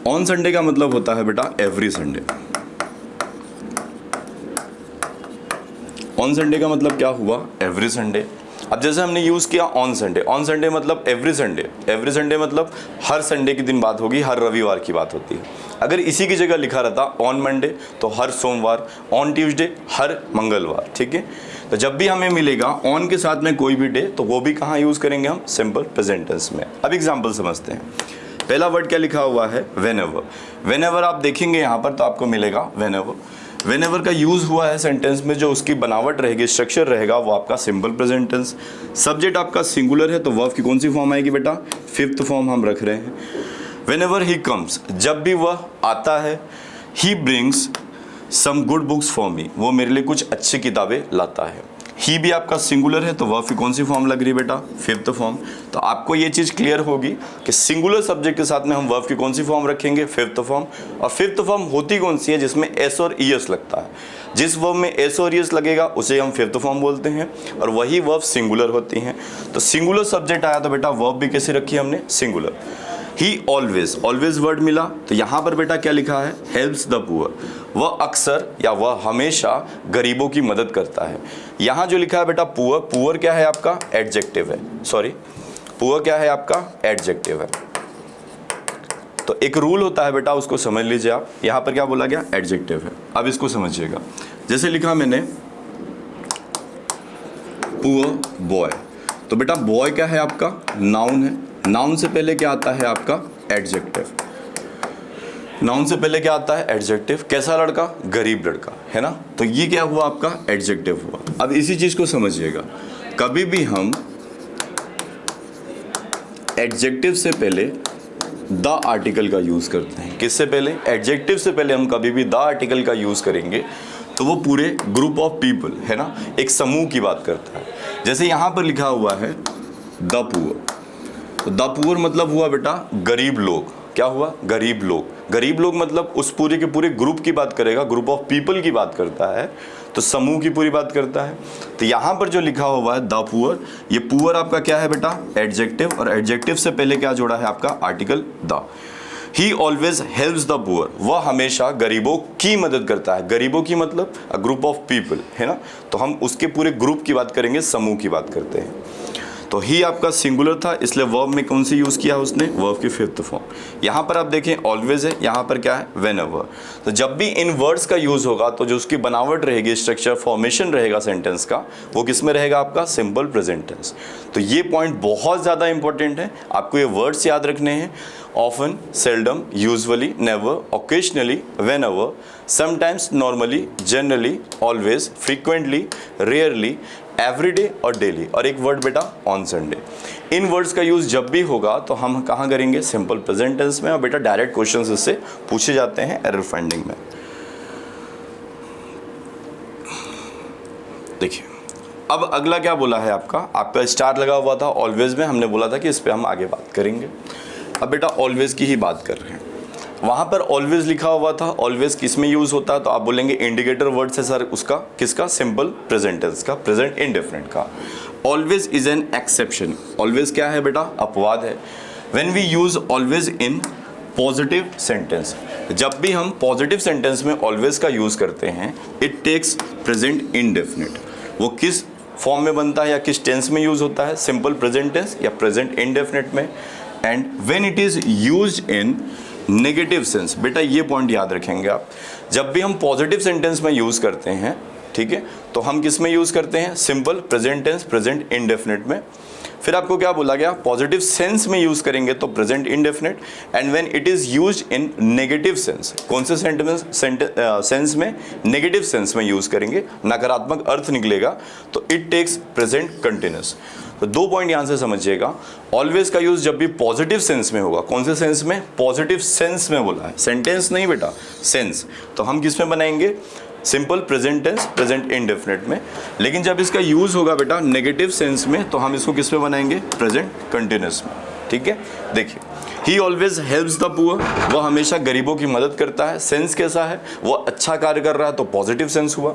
ऑन संडे का मतलब होता है बेटा एवरी संडे। ऑन संडे का मतलब क्या हुआ, एवरी संडे। अब जैसे हमने यूज़ किया ऑन संडे, ऑन संडे मतलब एवरी संडे, एवरी संडे मतलब हर संडे के दिन बात होगी, हर रविवार की बात होती है। अगर इसी की जगह लिखा रहता ऑन मंडे तो हर सोमवार, ऑन ट्यूसडे हर मंगलवार, ठीक है। तो जब भी हमें मिलेगा ऑन के साथ में कोई भी डे तो वो भी कहाँ यूज़ करेंगे हम, सिंपल प्रेजेंट टेंस में। अब एग्जाम्पल समझते हैं। पहला वर्ड क्या लिखा हुआ है, व्हेनेवर। व्हेनेवर आप देखेंगे यहाँ पर तो आपको मिलेगा व्हेनेवर। व्हेनेवर का यूज़ हुआ है सेंटेंस में, जो उसकी बनावट रहेगी, स्ट्रक्चर रहेगा वो आपका सिंपल प्रेजेंट टेंस। सब्जेक्ट आपका सिंगुलर है तो वर्ब की कौन सी फॉर्म आएगी बेटा, फिफ्थ फॉर्म हम रख रहे हैं। व्हेनेवर ही कम्स, जब भी वह आता है, he brings some good books for me, वो मेरे लिए कुछ अच्छी किताबें लाता है। ही भी आपका सिंगुलर है तो वर्ब की कौन सी फॉर्म लग रही है बेटा, फिफ्थ फॉर्म। तो आपको ये चीज़ क्लियर होगी कि सिंगुलर सब्जेक्ट के साथ में हम वर्ब की कौन सी फॉर्म रखेंगे, फिफ्थ फॉर्म। और फिफ्थ फॉर्म होती कौन सी है, जिसमें एस और ईएस लगता है। जिस वर्ब में एस और ईएस लगेगा उसे हम फिफ्थ फॉर्म बोलते हैं, और वही वर्ब सिंगुलर होती हैं। तो सिंगुलर सब्जेक्ट आया तो बेटा वर्ब भी कैसे रखी हमने, सिंगुलर। ही ऑलवेज, ऑलवेज वर्ड मिला तो यहाँ पर बेटा क्या लिखा है, हेल्प्स द पुअर, वह अक्सर या वह हमेशा गरीबों की मदद करता है। यहाँ जो लिखा है बेटा पुअर, पुअर क्या है आपका, एडजेक्टिव है, सॉरी पुअर क्या है आपका, एडजेक्टिव है। तो एक रूल होता है बेटा, उसको समझ लीजिए आप। यहाँ पर क्या बोला गया, एडजेक्टिव है। अब इसको समझिएगा, जैसे लिखा मैंने पुअर बॉय, तो बेटा बॉय क्या है आपका, नाउन है। नाउन से पहले क्या आता है आपका, एडजेक्टिव। नाउन से पहले क्या आता है, एडजेक्टिव। कैसा लड़का, गरीब लड़का, है ना। तो ये क्या हुआ आपका, एडजेक्टिव हुआ। अब इसी चीज को समझिएगा, कभी भी हम एडजेक्टिव से पहले द आर्टिकल का यूज करते हैं। किससे पहले, एडजेक्टिव से पहले हम कभी भी द आर्टिकल का यूज करेंगे तो वो पूरे ग्रुप ऑफ पीपल, है ना, एक समूह की बात करता है। जैसे यहां पर लिखा हुआ है द पुअर, तो द पुअर मतलब हुआ बेटा गरीब लोग। क्या हुआ, गरीब लोग। गरीब लोग मतलब उस पूरे के पूरे ग्रुप की बात करेगा, ग्रुप ऑफ पीपल की बात करता है, तो समूह की पूरी बात करता है। तो यहाँ पर जो लिखा हुआ है द पुअर, ये पुअर आपका क्या है बेटा, एडजेक्टिव, और एडजेक्टिव से पहले क्या जोड़ा है आपका, article the. He always helps the poor, वह हमेशा गरीबों की मदद करता है। गरीबों की मतलब अ ग्रुप ऑफ पीपल, है ना। तो हम उसके पूरे ग्रुप की बात करेंगे, समूह की बात करते हैं। तो ही आपका सिंगुलर था, इसलिए वर्ब में कौन सी यूज़ किया उसने, वर्ब की फिफ्थ फॉर्म। यहाँ पर आप देखें ऑलवेज है, यहाँ पर क्या है, व्हेनेवर। तो जब भी इन वर्ड्स का यूज़ होगा तो जो उसकी बनावट रहेगी, स्ट्रक्चर फॉर्मेशन रहेगा सेंटेंस का, वो किस में रहेगा आपका, सिंपल प्रेजेंट टेंस। तो ये पॉइंट बहुत ज़्यादा इंपॉर्टेंट है, आपको ये वर्ड्स याद रखने हैं। Often, seldom, usually, never, occasionally, whenever, sometimes, normally, generally, always, frequently, rarely, everyday और डेली, और एक वर्ड बेटा ऑन संडे। इन वर्ड्स का यूज जब भी होगा तो हम कहाँ करेंगे, सिंपल प्रेजेंट टेंस में। और बेटा डायरेक्ट क्वेश्चंस इससे पूछे जाते हैं एरर फाइंडिंग में। देखिए अब अगला क्या बोला है आपका स्टार लगा हुआ था ऑलवेज में, हमने बोला था कि इस पे हम आगे बात करेंगे। अब बेटा ऑलवेज की ही बात कर रहे हैं। वहाँ पर ऑलवेज लिखा हुआ था, ऑलवेज किस में यूज़ होता है, तो आप बोलेंगे इंडिकेटर वर्ड से सर, उसका किसका, सिंपल प्रेजेंट टेंस का, प्रेजेंट इंडेफिनिट का। Always is an exception, always क्या है बेटा, अपवाद है। When we use always in positive sentence, जब भी हम पॉजिटिव सेंटेंस में ऑलवेज का यूज़ करते हैं, इट टेक्स प्रेजेंट इंडेफिनिट। वो किस फॉर्म में बनता है या किस टेंस में यूज़ होता है, सिंपल प्रेजेंट टेंस या प्रेजेंट इंडेफिनिट में। And when it is used in negative sense, बेटा ये पॉइंट याद रखेंगे आप, जब भी हम पॉजिटिव सेंटेंस में यूज़ करते हैं, ठीक है, तो हम किस में यूज़ करते हैं, simple present tense, present indefinite में। फिर आपको क्या बोला गया, पॉजिटिव सेंस में यूज़ करेंगे तो present indefinite. And when it is used in negative sense, कौन से सेंस में, नेगेटिव सेंस में यूज़ करेंगे, नकारात्मक अर्थ निकलेगा, तो इट टेक्स प्रेजेंट कंटिन्यूस। तो दो पॉइंट यहाँ से समझिएगा, ऑलवेज का यूज़ जब भी पॉजिटिव सेंस में होगा, कौन से सेंस में, पॉजिटिव सेंस में बोला है, सेंटेंस नहीं बेटा, सेंस। तो हम किस में बनाएंगे, simple present tense present indefinite में। लेकिन जब इसका यूज होगा बेटा नेगेटिव सेंस में तो हम इसको किस में बनाएंगे, प्रेजेंट कंटिन्यूस में। ठीक है, देखिए ही ऑलवेज हेल्प्स द पुअर, वो हमेशा गरीबों की मदद करता है। सेंस कैसा है, वो अच्छा कार्य कर रहा है तो पॉजिटिव सेंस हुआ।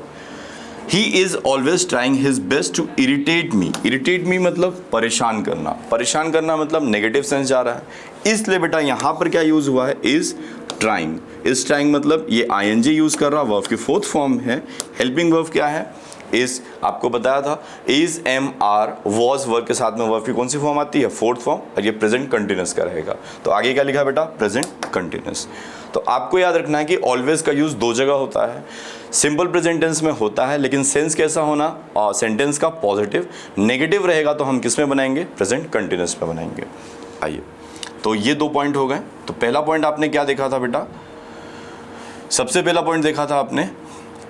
He is always trying his best to irritate me, irritate me मतलब परेशान करना, परेशान करना मतलब नेगेटिव सेंस जा रहा है। इसलिए बेटा यहाँ पर क्या यूज हुआ है, इज ट्राइंग। इज ट्राइंग मतलब ये आईएनजी यूज कर रहा, वर्ब की फोर्थ फॉर्म है। हेल्पिंग वर्ब क्या है, इज, आपको बताया था is am are was verb के साथ में वर्ब की कौन सी फॉर्म आती है, फोर्थ फॉर्म, और ये प्रेजेंट कंटिन्यूस का रहेगा। तो आगे क्या लिखा बेटा, प्रेजेंट कंटिन्यूस। तो आपको याद रखना है कि ऑलवेज का यूज दो जगह होता है, सिंपल प्रेजेंट टेंस में होता है, लेकिन सेंस कैसा होना, सेंटेंस का पॉजिटिव। नेगेटिव रहेगा तो हम किस में बनाएंगे, प्रेजेंट कंटिन्यूस में बनाएंगे। आइए, तो ये दो पॉइंट हो गए। तो पहला पॉइंट आपने क्या देखा था बेटा, सबसे पहला पॉइंट देखा था आपने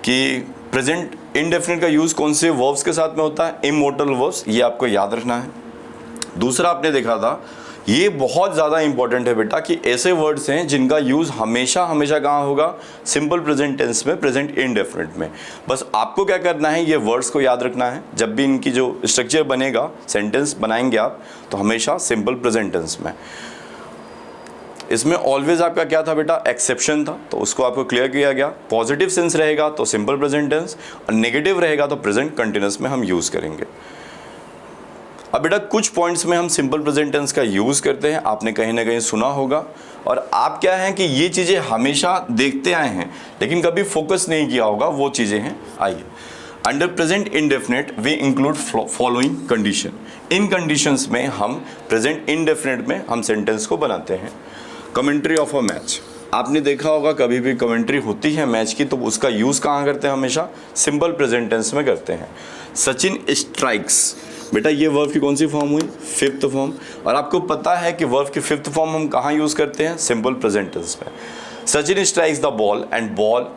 कि प्रेजेंट इंडेफिनिट का यूज कौन से वर्ब्स के साथ में होता है, इमोर्टल वर्ब्स, ये आपको याद रखना है। दूसरा आपने देखा था, ये बहुत ज़्यादा इंपॉर्टेंट है बेटा, कि ऐसे वर्ड्स हैं जिनका यूज़ हमेशा हमेशा कहाँ होगा, सिंपल प्रेजेंट टेंस में, प्रेजेंट इंडेफिनिट में। बस आपको क्या करना है, ये वर्ड्स को याद रखना है। जब भी इनकी जो स्ट्रक्चर बनेगा, सेंटेंस बनाएंगे आप, तो हमेशा सिंपल प्रेजेंट टेंस में। इसमें ऑलवेज आपका क्या था बेटा, एक्सेप्शन था, तो उसको आपको क्लियर किया गया। पॉजिटिव सेंस रहेगा तो सिंपल प्रेजेंट टेंस, और नेगेटिव रहेगा तो प्रेजेंट कंटिन्यूस में हम यूज़ करेंगे। अब बेटा कुछ पॉइंट्स में हम सिंपल प्रेजेंट टेंस का यूज़ करते हैं, आपने कहीं ना कहीं सुना होगा, और आप क्या हैं कि ये चीज़ें हमेशा देखते आए हैं लेकिन कभी फोकस नहीं किया होगा, वो चीज़ें हैं। आइए, under present indefinite we include following condition. इन कंडीशंस में हम प्रेजेंट इंडेफिनिट में हम सेंटेंस को बनाते हैं। कमेंट्री ऑफ अ मैच, आपने देखा होगा कभी भी कमेंट्री होती है मैच की तो उसका यूज़ कहाँ करते हैं, हमेशा सिंपल प्रेजेंट टेंस में करते हैं। सचिन स्ट्राइक्स, बेटा ये वर्ब की कौन सी फॉर्म हुई, फिफ्थ फॉर्म, और आपको पता है कि वर्ब की फिफ्थ फॉर्म हम कहाँ यूज़ करते हैं, सिंपल प्रेजेंट टेंस में। Sachin strikes the ball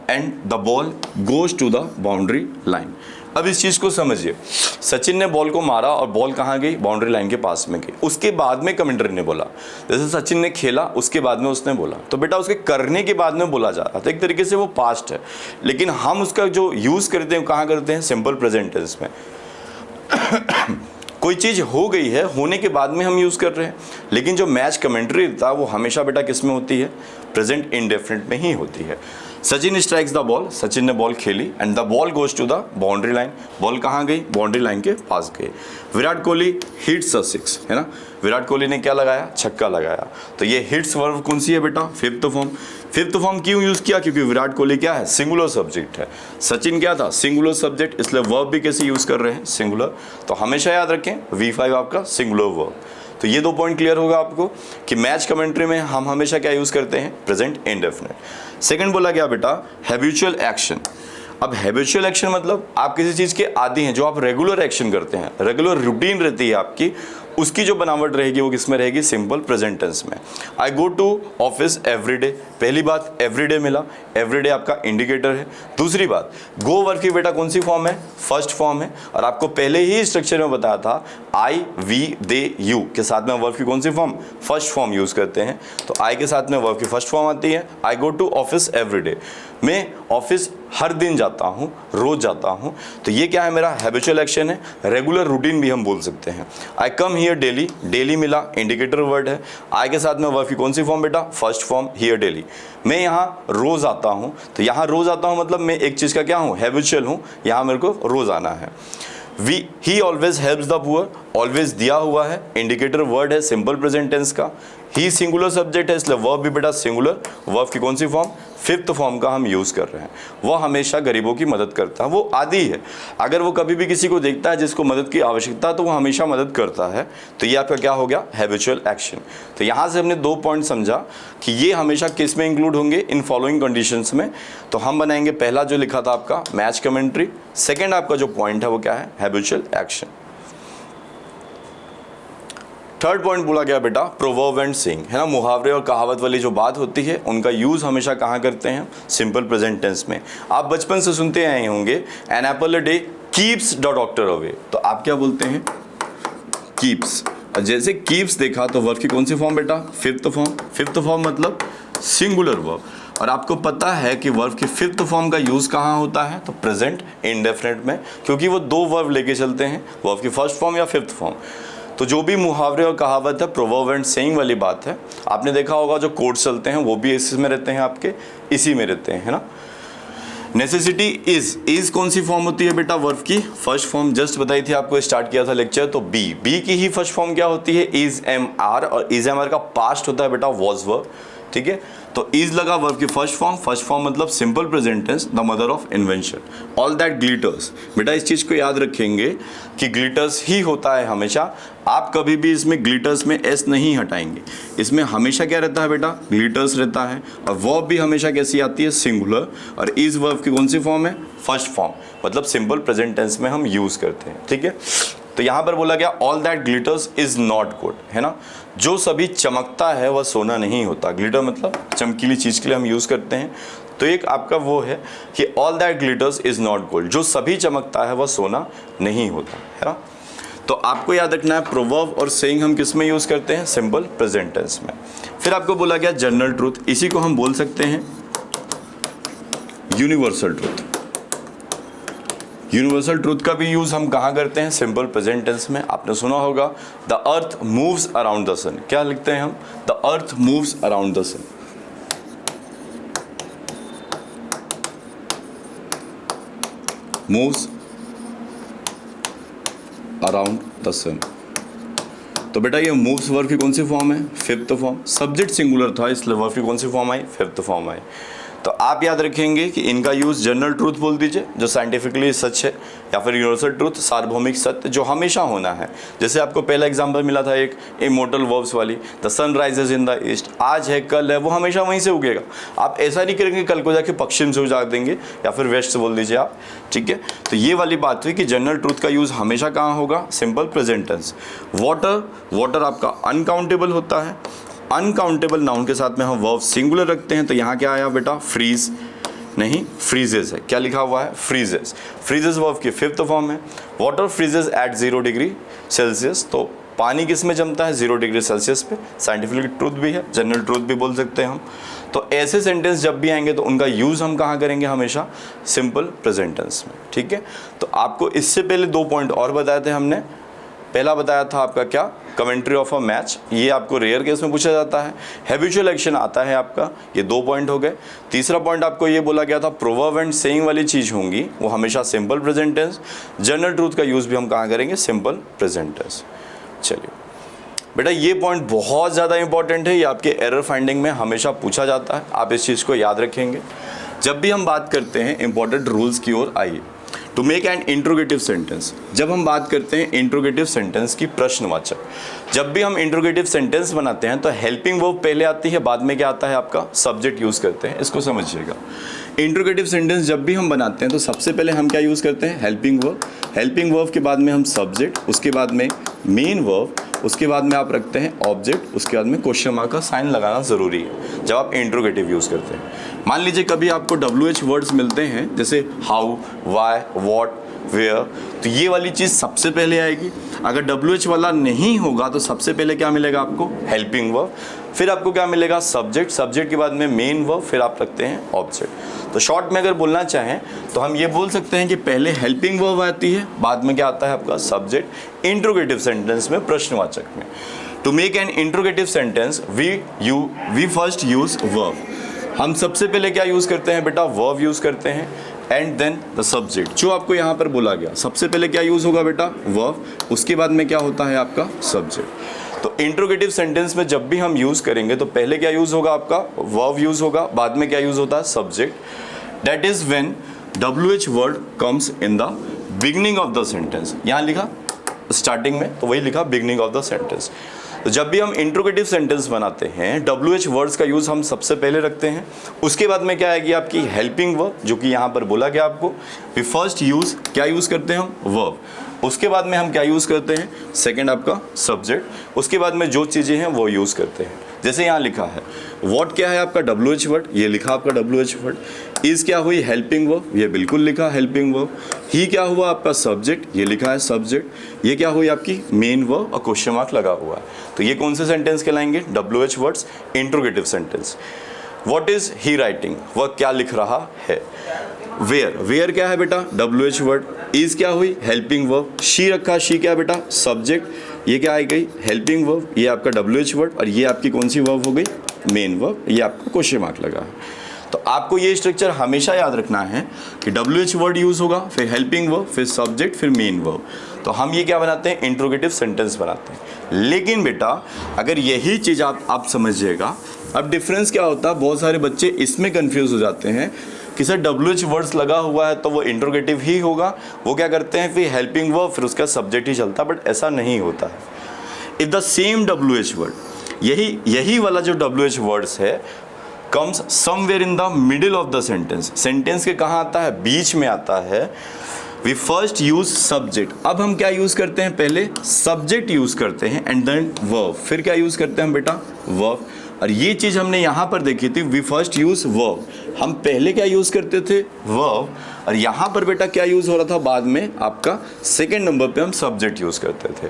and the ball goes to the boundary line. अब इस चीज़ को समझिए, सचिन ने बॉल को मारा और बॉल कहाँ गई, बाउंड्री लाइन के पास में गई। उसके बाद में कमेंटरी ने बोला, जैसे सचिन ने खेला उसके बाद में उसने बोला, तो बेटा उसके करने के बाद में बोला जा रहा था, एक तरीके से वो पास्ट है, लेकिन हम उसका जो यूज़ करते हैं कहाँ करते हैं, सिंपल प्रेजेंट टेंस में। कोई चीज़ हो गई है, होने के बाद में हम यूज़ कर रहे हैं, लेकिन जो मैच कमेंट्री था वो हमेशा बेटा किस में होती है, प्रेजेंट इंडेफिनिट में ही होती है। Sachin strikes the ball, Sachin ने बॉल खेली, and the ball goes to the boundary line, ball कहाँ गई, बाउंड्री लाइन के पास गई। Virat Kohli hits a six, है ना, विराट कोहली ने क्या लगाया, छक्का लगाया। तो ये हिट्स वर्ब कौन सी है बेटा, फिफ्थ फॉर्म। फिफ्थ फॉर्म क्यों यूज़ किया, क्योंकि विराट कोहली क्या है, सिंगुलर सब्जेक्ट है, सचिन क्या था, सिंगुलर सब्जेक्ट, इसलिए वर्ब भी कैसे यूज़ कर रहे हैं, सिंगुलर। तो हमेशा याद रखें V5 आपका सिंगुलर वर्ब। तो ये दो पॉइंट क्लियर होगा आपको कि मैच कमेंट्री में हम हमेशा क्या यूज़ करते हैं, प्रेजेंट इंडेफिनिट। सेकंड बोला गया बेटा हैबिचुअल एक्शन। अब हैबिचुअल एक्शन मतलब आप किसी चीज़ के आदी हैं, जो आप रेगुलर एक्शन करते हैं, रेगुलर रूटीन रहती है आपकी, उसकी जो बनावट रहेगी वो किस में रहेगी, सिंपल प्रेजेंट टेंस में। आई गो टू ऑफिस एवरीडे, पहली बात एवरीडे मिला, एवरीडे आपका इंडिकेटर है। दूसरी बात गो वर्ब की बेटा कौन सी फॉर्म है, फर्स्ट फॉर्म है, और आपको पहले ही स्ट्रक्चर में बताया था आई वी दे यू के साथ में वर्ब की कौन सी फॉर्म, फर्स्ट फॉर्म यूज़ करते हैं। तो आई के साथ में वर्ब की फर्स्ट फॉर्म आती है, आई गो टू ऑफिस एवरीडे, मैं ऑफिस हर दिन जाता हूँ, रोज जाता हूँ। तो ये क्या है, मेरा हैबिचुअल एक्शन है, रेगुलर रूटीन भी हम बोल सकते हैं। आई कम हियर डेली, डेली मिला, इंडिकेटर वर्ड है, आई के साथ में वर्ब की कौन सी फॉर्म बेटा, फर्स्ट फॉर्म, हियर डेली। मैं यहाँ रोज आता हूँ, तो यहाँ रोज आता हूँ मतलब मैं एक चीज़ का क्या हूँ, हैबिचुअल हूँ, यहाँ मेरे को रोज आना है। ही always helps the poor, always दिया हुआ है, इंडिकेटर वर्ड है, सिंपल प्रेजेंट टेंस का। ही सिंगुलर सब्जेक्ट है, इसलिए वर्ब भी बेटा सिंगुलर, वर्ब की कौन सी फॉर्म, फिफ्थ फॉर्म का हम यूज़ कर रहे हैं। वह हमेशा गरीबों की मदद करता है, वो आदी है, अगर वो कभी भी किसी को देखता है जिसको मदद की आवश्यकता है तो वो हमेशा मदद करता है। तो ये आपका क्या हो गया, हैबिचुअल एक्शन। तो यहाँ से हमने दो पॉइंट समझा कि ये हमेशा किस में इंक्लूड होंगे, इन फॉलोइंग कंडीशंस में। तो हम बनाएंगे पहला जो लिखा था आपका मैच कमेंट्री, सेकेंड आपका जो पॉइंट है वो क्या है, हैबिचुअल एक्शन। थर्ड पॉइंट बोला गया बेटा प्रोवर्ब एंड सेइंग, है ना, मुहावरे और कहावत वाली जो बात होती है उनका यूज़ हमेशा कहाँ करते हैं, सिंपल प्रेजेंट टेंस में। आप बचपन से सुनते आए होंगे an apple a day keeps the doctor away, तो आप क्या बोलते हैं, कीप्स। और जैसे कीप्स देखा तो वर्ब की कौन सी फॉर्म बेटा, फिफ्थ फॉर्म। फिफ्थ फॉर्म मतलब सिंगुलर वर्ब, और आपको पता है कि वर्ब की फिफ्थ फॉर्म का यूज़ कहाँ होता है, तो प्रेजेंट इंडेफिनिट में, क्योंकि वो दो वर्ब लेके चलते हैं, वर्ब की फर्स्ट फॉर्म या फिफ्थ फॉर्म। तो जो भी मुहावरे और कहावत है, प्रोवर्ब एंड सेइंग वाली बात है, आपने देखा होगा जो कोट्स चलते हैं वो भी इसमें रहते हैं, आपके इसी में रहते हैं, है ना। नेसेसिटी इज कौन सी फॉर्म होती है बेटा, वर्ब की फर्स्ट फॉर्म, जस्ट बताई थी आपको, स्टार्ट किया था लेक्चर। तो बी की ही फर्स्ट फॉर्म क्या होती है, इज एम आर, और इज एम आर का पास्ट होता है बेटा वॉज वर्ब, ठीक है। तो इज लगा वर्ब की फर्स्ट फॉर्म मतलब simple present tense, the mother of invention. All that glitters, बेटा इस चीज को याद रखेंगे कि ग्लिटर्स ही होता है हमेशा, आप कभी भी इसमें ग्लिटर्स में एस नहीं हटाएंगे, इसमें हमेशा क्या रहता है बेटा, ग्लिटर्स रहता है। और वर्ब भी हमेशा कैसी आती है, सिंगुलर, और इज वर्ब की कौन सी फॉर्म है, फर्स्ट फॉर्म, मतलब सिंपल प्रेजेंट टेंस में हम यूज करते हैं, ठीक है। तो यहां पर बोला गया all that glitters is not good, है ना, जो सभी चमकता है वह सोना नहीं होता। ग्लिटर मतलब चमकीली चीज के लिए हम यूज करते हैं। तो एक आपका वो है कि all that glitters is not gold, जो सभी चमकता है वह सोना नहीं होता, है ना। तो आपको याद रखना है प्रोवर्ब और सेइंग हम किस में यूज करते हैं, सिंपल प्रेजेंट टेंस में। फिर आपको बोला गया जनरल ट्रूथ, इसी को हम बोल सकते हैं यूनिवर्सल ट्रूथ। यूनिवर्सल ट्रूथ का भी यूज हम कहाँ करते हैं, सिंपल प्रेजेंट टेंस में। आपने सुना होगा the earth moves around the sun, क्या लिखते हैं हम, the earth moves around the sun. Moves around the sun. तो बेटा ये मूव्स वर्ब की कौन सी फॉर्म है, फिफ्थ फॉर्म। सब्जेक्ट सिंगुलर था इसलिए वर्ब की कौन सी फॉर्म आई, फिफ्थ फॉर्म आई। तो आप याद रखेंगे कि इनका यूज जनरल ट्रूथ बोल दीजिए जो साइंटिफिकली सच है, या फिर यूनिवर्सल ट्रूथ सार्वभौमिक सत्य जो हमेशा होना है। जैसे आपको पहला एग्जांपल मिला था एक इमोर्टल वर्ब्स वाली, the sun rises in the east, आज है कल है वो हमेशा वहीं से उगेगा। आप ऐसा नहीं करेंगे कल को जाके पश्चिम से उगा देंगे या फिर वेस्ट से बोल दीजिए आप, ठीक है। तो ये वाली बात हुई कि जनरल ट्रूथ का यूज हमेशा कहाँ होगा, सिंपल प्रेजेंट टेंस। वाटर आपका अनकाउंटेबल होता है, अनकाउंटेबल नाउन के साथ में हम वर्ब सिंगुलर रखते हैं। तो यहाँ क्या आया बेटा, फ्रीज नहीं फ्रीजेस है, क्या लिखा हुआ है, फ्रीजेस। फ्रीजेस वर्ब की फिफ्थ फॉर्म है। Water freezes at 0 degree Celsius, तो पानी किस में जमता है, 0 डिग्री सेल्सियस पे। साइंटिफिक ट्रूथ भी है, जनरल ट्रूथ भी बोल सकते हैं हम। तो ऐसे सेंटेंस जब भी आएंगे तो उनका यूज हम कहाँ करेंगे, हमेशा सिंपल प्रेजेंट टेंस में, ठीक है। तो आपको इससे पहले 2 पॉइंट और बताए थे हमने। पहला बताया था आपका क्या, कमेंट्री ऑफ अ मैच, ये आपको रेयर केस में पूछा जाता है। हैबिचुअल एक्शन आता है आपका, ये 2 पॉइंट हो गए। तीसरा पॉइंट आपको ये बोला गया था प्रोवर्ब एंड सेइंग वाली चीज होंगी वो हमेशा simple present tense. General truth का यूज भी हम कहाँ करेंगे, सिंपल प्रेजेंट टेंस। चलिए बेटा ये पॉइंट बहुत ज़्यादा इंपॉर्टेंट है, ये आपके एरर फाइंडिंग में हमेशा पूछा जाता है, आप इस चीज़ को याद रखेंगे। जब भी हम बात करते हैं इंपॉर्टेंट रूल्स की ओर आइए। To make an interrogative sentence, जब हम बात करते हैं इंट्रोगेटिव सेंटेंस की प्रश्नवाचक, जब भी हम इंट्रोगेटिव सेंटेंस बनाते हैं तो हेल्पिंग वर्ब पहले आती है, बाद में क्या आता है आपका, सब्जेक्ट यूज करते हैं, इसको समझिएगा। इंट्रोगेटिव सेंटेंस जब भी हम बनाते हैं तो सबसे पहले हम क्या यूज करते हैं, हेल्पिंग वर्ब। हेल्पिंग वर्ब के बाद में हम सब्जेक्ट, उसके बाद में मेन वर्ब, उसके बाद में आप रखते हैं ऑब्जेक्ट, उसके बाद में क्वेश्चन मार्क का साइन लगाना जरूरी है जब आप इंट्रोगेटिव यूज करते हैं। मान लीजिए कभी आपको WH वर्ड्स मिलते हैं जैसे हाउ, वाई, व्हाट, वेयर, तो ये वाली चीज़ सबसे पहले आएगी। अगर WH वाला नहीं होगा तो सबसे पहले क्या मिलेगा आपको, हेल्पिंग वर्ब, फिर आपको क्या मिलेगा, सब्जेक्ट, सब्जेक्ट के बाद में मेन वर्ब, फिर आप रखते हैं ऑब्जेक्ट। तो शॉर्ट में अगर बोलना चाहें तो हम ये बोल सकते हैं कि पहले हेल्पिंग वर्ब आती है, बाद में क्या आता है आपका सब्जेक्ट, इंट्रोगेटिव सेंटेंस में, प्रश्नवाचक में। To make an interrogative sentence we first use verb. हम सबसे पहले क्या यूज करते हैं बेटा, वर्ब यूज करते हैं, एंड देन द सब्जेक्ट, जो आपको यहाँ पर बोला गया सबसे पहले क्या यूज होगा बेटा, वर्ब, उसके बाद में क्या होता है आपका सब्जेक्ट। तो इंट्रोगेटिव सेंटेंस में जब भी हम यूज करेंगे तो पहले क्या यूज होगा आपका, वर्ब यूज होगा, बाद में क्या यूज होता है, subject. That is when WH word comes in the beginning of the sentence. यहाँ लिखा स्टार्टिंग में, तो वही लिखा बिगनिंग ऑफ द सेंटेंस। तो जब भी हम इंट्रोगेटिव सेंटेंस बनाते हैं WH वर्ड्स का यूज हम सबसे पहले रखते हैं, उसके बाद में क्या आएगी आपकी हेल्पिंग वर्ब, जो कि यहाँ पर बोला गया आपको। वी फर्स्ट यूज क्या यूज करते हैं हम, वर्ब, उसके बाद में हम क्या यूज करते हैं, सेकंड आपका सब्जेक्ट, उसके बाद में जो चीजें हैं वो यूज करते हैं। जैसे यहाँ लिखा है व्हाट क्या है आपका WH वर्ड, ये लिखा आपका WH वर्ड। इज क्या हुई, हेल्पिंग वर्ब, ये बिल्कुल लिखा हेल्पिंग वर्ब। ही क्या हुआ आपका सब्जेक्ट, ये लिखा है सब्जेक्ट। ये क्या हुई आपकी मेन वर्ब और क्वेश्चन मार्क लगा हुआ है। तो ये कौन से सेंटेंस कहलाएंगे, WH words, interrogative sentence. What is he writing, वह क्या लिख रहा है। वेयर, वेयर क्या है बेटा, WH वर्ड। इज क्या हुई, हेल्पिंग वर्ब। शी रखा, शी क्या बेटा, सब्जेक्ट। ये क्या आई गई, हेल्पिंग वर्ब। ये आपका WH वर्ड और ये आपकी कौन सी वर्ब हो गई, मेन वर्ब। ये आपका क्वेश्चन मार्क लगा है। तो आपको ये स्ट्रक्चर हमेशा याद रखना है कि WH वर्ड यूज होगा, फिर हेल्पिंग वर्ब, फिर सब्जेक्ट, फिर मेन वर्ब। तो हम ये क्या बनाते हैं, इंट्रोगेटिव सेंटेंस बनाते हैं। लेकिन बेटा अगर यही चीज़ आप समझिएगा, अब डिफरेंस क्या होता है, बहुत सारे बच्चे इसमें कंफ्यूज हो जाते हैं कि सर WH वर्ड्स लगा हुआ है तो वो इंट्रोगेटिव ही होगा, वो क्या करते हैं फिर हेल्पिंग वर्ब, फिर उसका सब्जेक्ट ही चलता है। बट ऐसा नहीं होता है। If the same WH word, यही वाला जो WH वर्ड्स है comes somewhere in the middle of the sentence, sentence के कहाँ आता है, बीच में आता है। We first use subject, अब हम क्या यूज करते हैं, पहले सब्जेक्ट यूज करते हैं एंड देन वर्ब, फिर क्या यूज करते हैं हम बेटा, वर्ब। और ये चीज हमने यहाँ पर देखी थी, वी फर्स्ट यूज वर्ब, हम पहले क्या यूज करते थे, वर्ब। और यहाँ पर बेटा क्या यूज हो रहा था, बाद में आपका सेकेंड नंबर पे हम सब्जेक्ट यूज करते थे।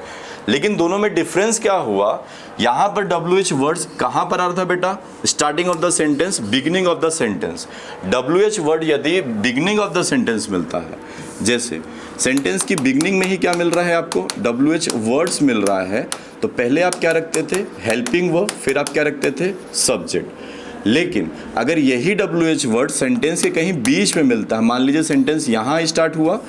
लेकिन दोनों में डिफरेंस क्या हुआ, यहाँ पर WH वर्ड्स कहाँ पर आ रहा था बेटा, starting of the sentence, beginning of the sentence. WH word यदि बिगिनिंग ऑफ द सेंटेंस मिलता है, जैसे सेंटेंस की बिगिनिंग में ही क्या मिल रहा है आपको, WH वर्ड्स मिल रहा है, तो पहले आप क्या रखते थे, हेल्पिंग वर्ब, फिर आप क्या रखते थे, सब्जेक्ट। लेकिन अगर यही WH वर्ड सेंटेंस के कहीं बीच में मिलता है, मान लीजिए सेंटेंस यहाँ स्टार्ट हुआ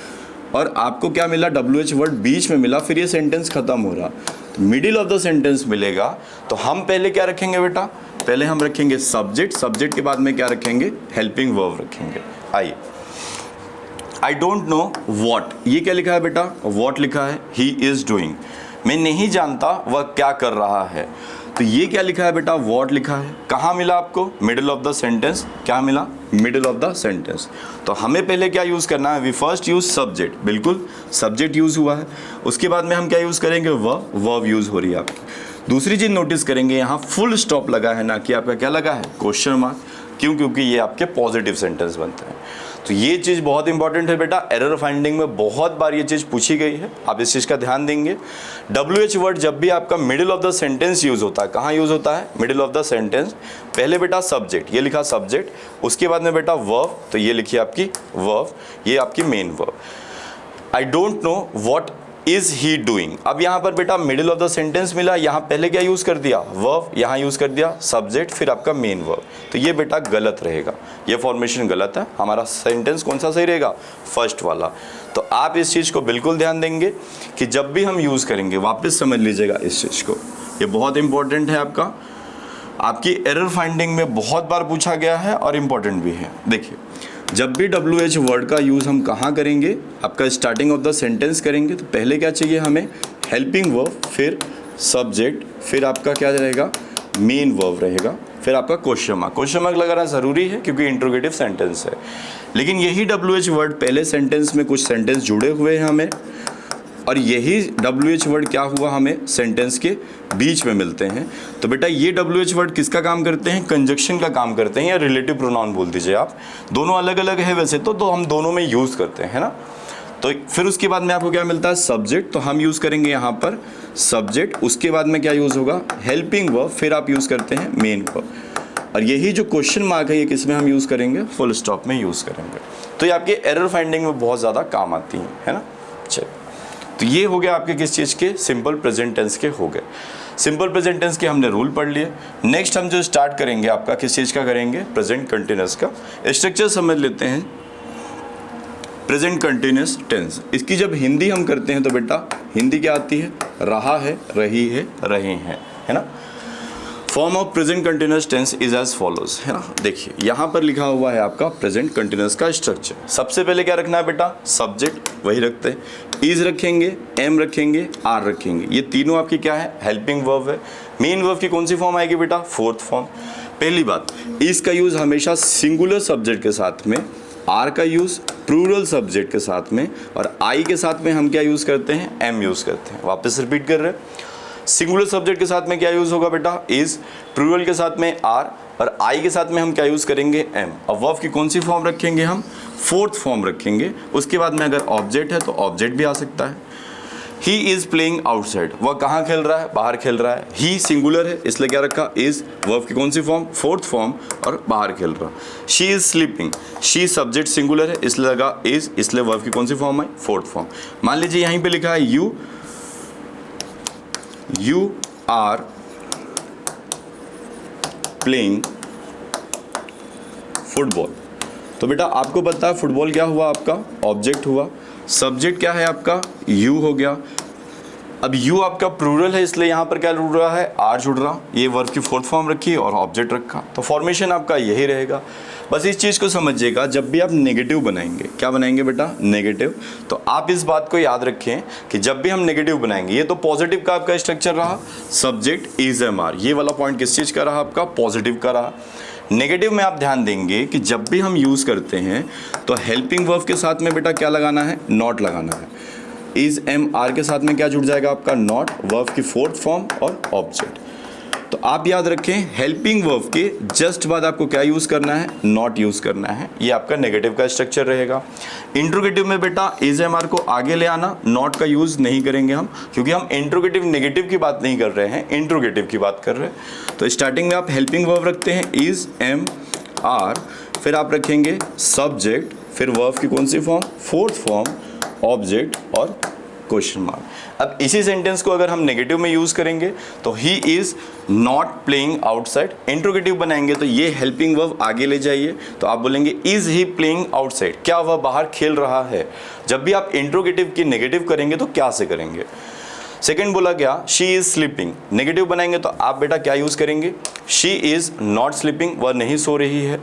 और आपको क्या मिला, WH वर्ड बीच में मिला, फिर ये सेंटेंस खत्म हो रहा, तो मिडिल ऑफ द सेंटेंस मिलेगा, तो हम पहले क्या रखेंगे बेटा, पहले हम रखेंगे सब्जेक्ट, सब्जेक्ट के बाद में क्या रखेंगे, हेल्पिंग वर्ब रखेंगे। आइए, आई डोंट नो वॉट, ये क्या लिखा है बेटा, वॉट लिखा है, ही इज डूइंग, मैं नहीं जानता वह क्या कर रहा है। तो ये क्या लिखा है बेटा, वॉट लिखा है, कहाँ मिला आपको, मिडिल ऑफ द सेंटेंस, क्या मिला, मिडिल ऑफ द सेंटेंस। तो हमें पहले क्या यूज़ करना है, वी फर्स्ट यूज सब्जेक्ट, बिल्कुल सब्जेक्ट यूज़ हुआ है, उसके बाद में हम क्या यूज़ करेंगे, वर्ब यूज़ हो रही है आपकी। दूसरी चीज़ नोटिस करेंगे, यहाँ फुल स्टॉप लगा है, ना कि आपका क्या लगा है, क्वेश्चन मार्क। क्यों, क्योंकि ये आपके पॉजिटिव सेंटेंस बनते हैं। तो ये चीज़ बहुत इंपॉर्टेंट है बेटा, एरर फाइंडिंग में बहुत बार ये चीज़ पूछी गई है, आप इस चीज़ का ध्यान देंगे। WH वर्ड जब भी आपका middle of the sentence use होता है, कहाँ यूज़ होता है, मिडिल ऑफ द सेंटेंस, पहले बेटा सब्जेक्ट, ये लिखा सब्जेक्ट, उसके बाद में बेटा वर्ब, तो ये लिखी आपकी वर्ब, ये आपकी main verb. I don't know what is he doing, अब यहाँ पर बेटा मिडिल ऑफ द सेंटेंस मिला, यहाँ पहले क्या यूज़ कर दिया, वर्ब, यहाँ यूज़ कर दिया सब्जेक्ट, फिर आपका मेन वर्ब, तो ये बेटा गलत रहेगा, ये फॉर्मेशन गलत है। हमारा सेंटेंस कौन सा सही रहेगा, फर्स्ट वाला। तो आप इस चीज़ को बिल्कुल ध्यान देंगे कि जब भी हम यूज़ करेंगे, वापस समझ लीजिएगा इस चीज़ को, ये बहुत इंपॉर्टेंट है आपका, आपकी एरर फाइंडिंग में बहुत बार पूछा गया है और इम्पॉर्टेंट भी है। देखिए, जब भी WH वर्ड का यूज़ हम कहाँ करेंगे, आपका स्टार्टिंग ऑफ द सेंटेंस करेंगे, तो पहले क्या चाहिए हमें, हेल्पिंग वर्ब, फिर सब्जेक्ट, फिर आपका क्या रहेगा, मेन वर्ब रहेगा, फिर आपका क्वेश्चन मार्क। क्वेश्चन मार्क लगाना ज़रूरी है क्योंकि इंट्रोगेटिव सेंटेंस है। लेकिन यही WH वर्ड पहले सेंटेंस में कुछ सेंटेंस जुड़े हुए हैं हमें, और यही WH वर्ड क्या हुआ, हमें सेंटेंस के बीच में मिलते हैं। तो बेटा ये WH वर्ड किसका काम करते हैं, कंजक्शन का काम करते हैं, या रिलेटिव प्रोनाउन बोल दीजिए आप, दोनों अलग अलग है वैसे तो हम दोनों में यूज़ करते हैं ना। तो फिर उसके बाद में आपको क्या मिलता है, सब्जेक्ट, तो हम यूज़ करेंगे यहाँ पर सब्जेक्ट, उसके बाद में क्या यूज़ होगा, हेल्पिंग वर्ब, फिर आप यूज़ करते हैं मेन वर्ब। और यही जो क्वेश्चन मार्क है, ये किस में हम यूज़ करेंगे, फुल स्टॉप में यूज़ करेंगे। तो ये आपके एरर फाइंडिंग में बहुत ज़्यादा काम आती है ना। चलिए, तो ये हो गया आपके किस चीज़ के, सिंपल प्रेजेंट टेंस के हो गए। सिंपल प्रेजेंट टेंस के हमने रूल पढ़ लिए। नेक्स्ट हम जो स्टार्ट करेंगे आपका किस चीज़ का करेंगे, प्रेजेंट कंटिन्यूस का। स्ट्रक्चर समझ लेते हैं। प्रेजेंट कंटिन्यूस टेंस, इसकी जब हिंदी हम करते हैं तो बेटा हिंदी क्या आती है, रहा है, रही है, रहे हैं, है ना। Form of present continuous tense is as follows, है ना। देखिए यहाँ पर लिखा हुआ है आपका प्रेजेंट कंटिन्यूस का स्ट्रक्चर। सबसे पहले क्या रखना है बेटा, सब्जेक्ट, वही रखते हैं, इज रखेंगे, एम रखेंगे, आर रखेंगे, ये तीनों आपकी क्या है, हेल्पिंग वर्ब है। मेन वर्ब की कौन सी फॉर्म आएगी बेटा, फोर्थ फॉर्म। पहली बात, इज का यूज हमेशा सिंगुलर सब्जेक्ट के साथ में, आर का यूज प्लूरल सब्जेक्ट के साथ में, और आई के साथ में हम क्या यूज करते हैं, एम यूज करते हैं। वापस रिपीट कर रहे हैं, सिंगुलर सब्जेक्ट के साथ में क्या यूज होगा बेटा, इज, प्लूरल के साथ में आर, और आई के साथ में हम क्या यूज करेंगे, एम। अब वर्ब की कौन सी फॉर्म रखेंगे हम, फोर्थ फॉर्म रखेंगे। उसके बाद में अगर ऑब्जेक्ट है तो ऑब्जेक्ट भी आ सकता है। ही इज प्लेइंग आउटसाइड, वह कहाँ खेल रहा है, बाहर खेल रहा है। ही सिंगुलर है इसलिए क्या रखा, इज, वर्ब की कौन सी फॉर्म, फोर्थ फॉर्म, और बाहर खेल रहा। She is sleeping, she subject singular है इसलिए लगा इज, इसलिए वर्ब की कौन सी फॉर्म है, फोर्थ फॉर्म। मान लीजिए यहीं पे लिखा है यू आर प्लेइंग फुटबॉल, तो बेटा आपको पता है फुटबॉल क्या हुआ, आपका ऑब्जेक्ट हुआ, सब्जेक्ट क्या है आपका, यू हो गया। अब यू आपका प्लूरल है इसलिए यहाँ पर क्या जुड़ रहा है, आर जुड़ रहा, ये वर्ब की फोर्थ फॉर्म रखी और ऑब्जेक्ट रखा, तो फॉर्मेशन आपका यही रहेगा। बस इस चीज़ को समझिएगा, जब भी आप नेगेटिव बनाएंगे, क्या बनाएंगे बेटा, नेगेटिव, तो आप इस बात को याद रखें कि जब भी हम नेगेटिव बनाएंगे, ये तो पॉजिटिव का आपका स्ट्रक्चर रहा, सब्जेक्ट इज एम आर, ये वाला पॉइंट किस चीज़ का रहा आपका, पॉजिटिव का रहा। नेगेटिव में आप ध्यान देंगे कि जब भी हम यूज़ करते हैं तो हेल्पिंग वर्ब के साथ में बेटा क्या लगाना है, नॉट लगाना है। इज एम आर के साथ में क्या जुड़ जाएगा आपका, नॉट, वर्ब की फोर्थ फॉर्म और ऑब्जेक्ट। तो आप याद रखें हेल्पिंग वर्ब के जस्ट बाद आपको क्या यूज़ करना है, नॉट यूज़ करना है, ये आपका नेगेटिव का स्ट्रक्चर रहेगा। इंट्रोगेटिव में बेटा इज एम आर को आगे ले आना, नॉट का यूज़ नहीं करेंगे हम, क्योंकि हम इंट्रोगेटिव नेगेटिव की बात नहीं कर रहे हैं, इंट्रोगेटिव की बात कर रहे हैं। तो स्टार्टिंग में आप हेल्पिंग वर्ब रखते हैं इज एम आर, फिर आप रखेंगे सब्जेक्ट, फिर वर्ब की कौन सी फॉर्म, फोर्थ फॉर्म, ऑब्जेक्ट और क्वेश्चन मार्क। अब इसी सेंटेंस को अगर हम नेगेटिव में यूज करेंगे तो he is not playing outside, interrogative बनाएंगे तो ये हेल्पिंग वर्ब आगे ले जाइए, तो आप बोलेंगे इज ही प्लेइंग आउटसाइड, क्या वह बाहर खेल रहा है। जब भी आप इंट्रोगेटिव की नेगेटिव करेंगे तो क्या से करेंगे। सेकेंड बोला गया शी इज स्लीपिंग, नेगेटिव बनाएंगे तो आप बेटा क्या यूज करेंगे, शी इज नॉट स्लीपिंग, वह नहीं सो रही है।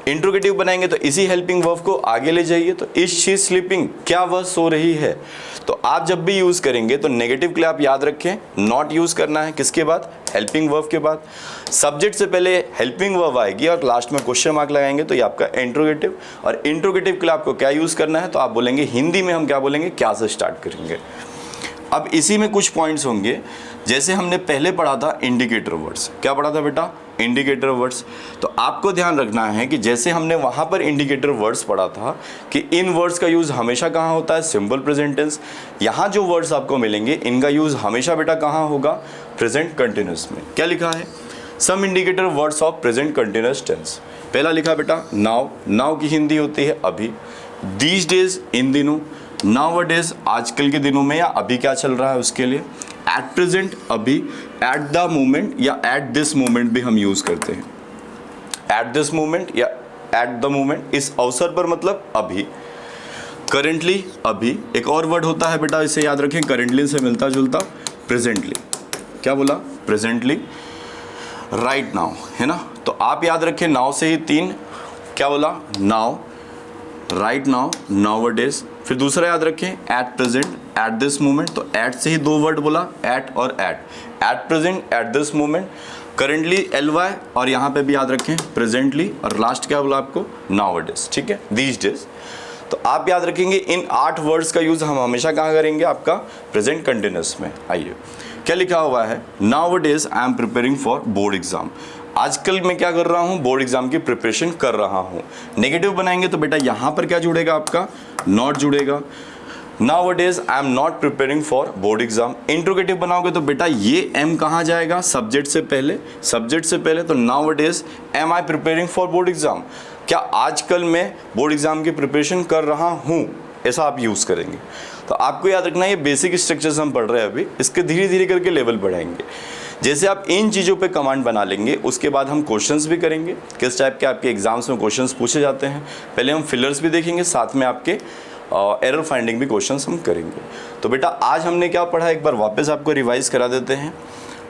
इंट्रोगेटिव बनाएंगे तो इसी हेल्पिंग वर्ब को आगे ले जाइए, तो इज शी स्लीपिंग, क्या वह सो रही है। तो आप जब भी यूज करेंगे तो नेगेटिव के लिए आप याद रखें नॉट यूज करना है, किसके बाद, हेल्पिंग वर्ब के बाद। सब्जेक्ट से पहले हेल्पिंग वर्ब आएगी और लास्ट में क्वेश्चन मार्क लगाएंगे तो ये आपका इंट्रोगेटिव। और इंट्रोगेटिव के लिए आपको क्या यूज करना है, तो आप बोलेंगे हिंदी में हम क्या बोलेंगे, क्या से स्टार्ट करेंगे। अब इसी में कुछ पॉइंट्स होंगे, जैसे हमने पहले पढ़ा था इंडिकेटर वर्ड्स, क्या पढ़ा था बेटा, इंडिकेटर वर्ड्स। तो आपको ध्यान रखना है कि जैसे हमने वहाँ पर इंडिकेटर वर्ड्स पढ़ा था कि इन वर्ड्स का यूज़ हमेशा कहाँ होता है, सिंपल प्रेजेंट टेंस। यहाँ जो वर्ड्स आपको मिलेंगे इनका यूज़ हमेशा बेटा कहाँ होगा, प्रेजेंट कंटिन्यूस में। क्या लिखा है, some indicator words of present continuous tense. पहला लिखा बेटा नाउ, नाउ की हिंदी होती है अभी। दीज डेज, इन दिनों। नाउअडेज, आजकल के दिनों में या अभी क्या चल रहा है उसके लिए। एट प्रेजेंट, अभी। एट द मोमेंट या एट दिस मोमेंट भी हम यूज करते हैं। एट दिस मोमेंट या एट द मोमेंट, इस अवसर पर मतलब अभी। करेंटली, अभी। एक और वर्ड होता है बेटा, इसे याद रखें, करेंटली से मिलता जुलता, प्रेजेंटली। क्या बोला, प्रेजेंटली। राइट नाउ, है ना, तो आप याद रखें नाउ से ही तीन, क्या बोला, नाउ, राइट नाउ, नाउअडेज। फिर दूसरा याद रखें at present, at this moment, तो एट से ही दो वर्ड बोला, एट और at present, at this moment, currently LY, और यहाँ पे भी याद रखें प्रेजेंटली, और लास्ट क्या बोला आपको, नाउअडेज, ठीक है, दीज डेज। तो आप याद रखेंगे इन 8 वर्ड्स का यूज़ हम हमेशा कहाँ करेंगे, आपका प्रेजेंट कंटिन्यूस में। आइए क्या लिखा हुआ है, nowadays I am preparing for board exam. आजकल मैं क्या कर रहा हूँ, बोर्ड एग्जाम की प्रिपरेशन कर रहा हूँ। नेगेटिव बनाएंगे तो बेटा यहाँ पर क्या जुड़ेगा आपका, नॉट जुड़ेगा। Nowadays I am not preparing for board exam. Interrogative बनाओगे तो बेटा ये एम कहाँ जाएगा, सब्जेक्ट से पहले, सब्जेक्ट से पहले, तो Nowadays am I preparing for board exam, क्या आजकल मैं बोर्ड एग्जाम की प्रिपरेशन कर रहा हूँ, ऐसा आप यूज़ करेंगे। तो आपको याद रखना ये बेसिक स्ट्रक्चर्स हम पढ़ रहे हैं अभी, इसके धीरे धीरे करके लेवल बढ़ाएंगे। जैसे आप इन चीज़ों पे कमांड बना लेंगे उसके बाद हम क्वेश्चंस भी करेंगे, किस टाइप के आपके एग्जाम्स में क्वेश्चंस पूछे जाते हैं। पहले हम फिलर्स भी देखेंगे, साथ में आपके एरर फाइंडिंग भी क्वेश्चंस हम करेंगे। तो बेटा आज हमने क्या पढ़ा, एक बार वापस आपको रिवाइज करा देते हैं।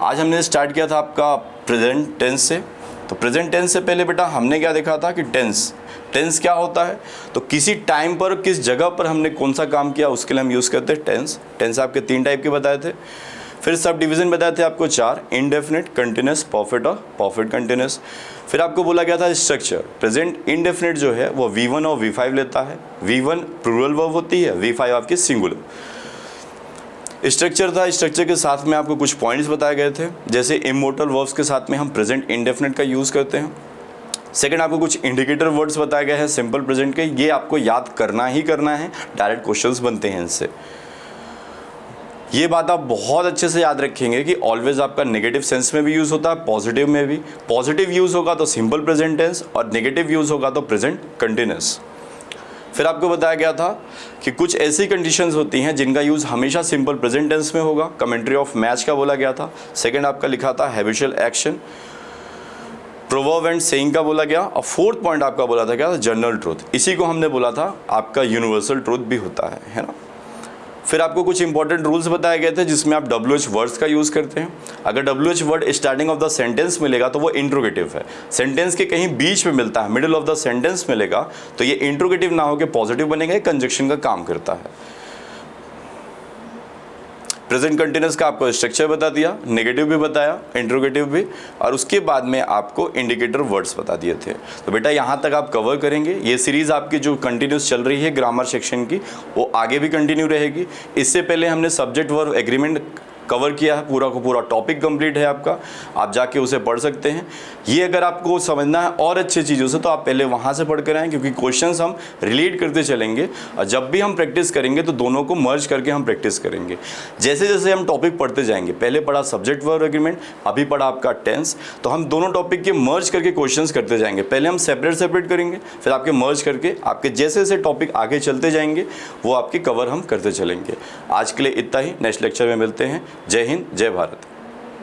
आज हमने स्टार्ट किया था आपका प्रेजेंट टेंस से। तो प्रेजेंट टेंस से पहले बेटा हमने क्या देखा था कि टेंस क्या होता है, तो किसी टाइम पर किस जगह पर हमने कौन सा काम किया उसके लिए हम यूज़ करते हैं टेंस आपके 3 टाइप के बताए थे। फिर सब डिवीज़न बताए थे आपको 4, इंडेफिनिट, कंटिन्यूस, परफेक्ट और परफेक्ट कंटिन्यूस। फिर आपको बोला गया था स्ट्रक्चर, प्रेजेंट इंडेफिनिट जो है वो V1 और V5 लेता है। V1 प्लूरल वर्ब होती है, V5 आपकी सिंगुलर। स्ट्रक्चर था, स्ट्रक्चर के साथ में आपको कुछ पॉइंट्स बताए गए थे, जैसे इमोर्टल वर्ब्स के साथ में हम प्रेजेंट इंडेफिनिट का यूज़ करते हैं। सेकंड आपको कुछ इंडिकेटर वर्ड्स बताए गए हैं सिंपल प्रेजेंट के, ये आपको याद करना ही करना है, डायरेक्ट क्वेश्चंस बनते हैं इनसे। ये बात आप बहुत अच्छे से याद रखेंगे कि ऑलवेज आपका नेगेटिव सेंस में भी यूज़ होता है, पॉजिटिव में भी। पॉजिटिव यूज़ होगा तो सिंपल प्रेजेंट टेंस और नेगेटिव यूज़ होगा तो प्रेजेंट कंटिन्यूअस। फिर आपको बताया गया था कि कुछ ऐसी कंडीशंस होती हैं जिनका यूज़ हमेशा सिंपल प्रेजेंट टेंस में होगा, कमेंट्री ऑफ मैच का बोला गया था। सेकंड आपका लिखा था habitual action, proverb and saying का बोला गया, और फोर्थ पॉइंट आपका बोला था क्या, जनरल ट्रूथ। इसी को हमने बोला था आपका यूनिवर्सल ट्रूथ भी होता है ना। फिर आपको कुछ इंपॉर्टेंट रूल्स बताए गए थे जिसमें आप WH वर्ड्स का यूज़ करते हैं। अगर WH word starting of the sentence मिलेगा तो वो इंट्रोगेटिव है, सेंटेंस के कहीं बीच में मिलता है, मिडिल ऑफ द सेंटेंस मिलेगा तो ये इंट्रोगेटिव ना होकर पॉजिटिव बनेगा, कंजक्शन का काम करता है। प्रेजेंट कंटिन्यूअस का आपको स्ट्रक्चर बता दिया, नेगेटिव भी बताया, इंट्रोगेटिव भी, और उसके बाद में आपको इंडिकेटर वर्ड्स बता दिए थे। तो बेटा यहाँ तक आप कवर करेंगे। ये सीरीज़ आपकी जो कंटिन्यूअस चल रही है ग्रामर सेक्शन की, वो आगे भी कंटिन्यू रहेगी। इससे पहले हमने सब्जेक्ट वर्ब एग्रीमेंट कवर किया है, पूरा को पूरा टॉपिक कंप्लीट है आपका, आप जाके उसे पढ़ सकते हैं। ये अगर आपको समझना है और अच्छी चीज़ों से तो आप पहले वहाँ से पढ़ कर आएँ, क्योंकि क्वेश्चंस हम रिलेट करते चलेंगे और जब भी हम प्रैक्टिस करेंगे तो दोनों को मर्ज करके हम प्रैक्टिस करेंगे। जैसे जैसे हम टॉपिक पढ़ते जाएंगे, पहले पढ़ा सब्जेक्ट वर्ब एग्रीमेंट, अभी पढ़ा आपका टेंस, तो हम दोनों टॉपिक के मर्ज करके क्वेश्चंस करते जाएंगे। पहले हम सेपरेट करेंगे, फिर आपके मर्ज करके आपके जैसे जैसे टॉपिक आगे चलते जाएंगे वो आपके कवर हम करते चलेंगे। आज के लिए इतना ही, नेक्स्ट लेक्चर में मिलते हैं। जय हिंद, जय भारत।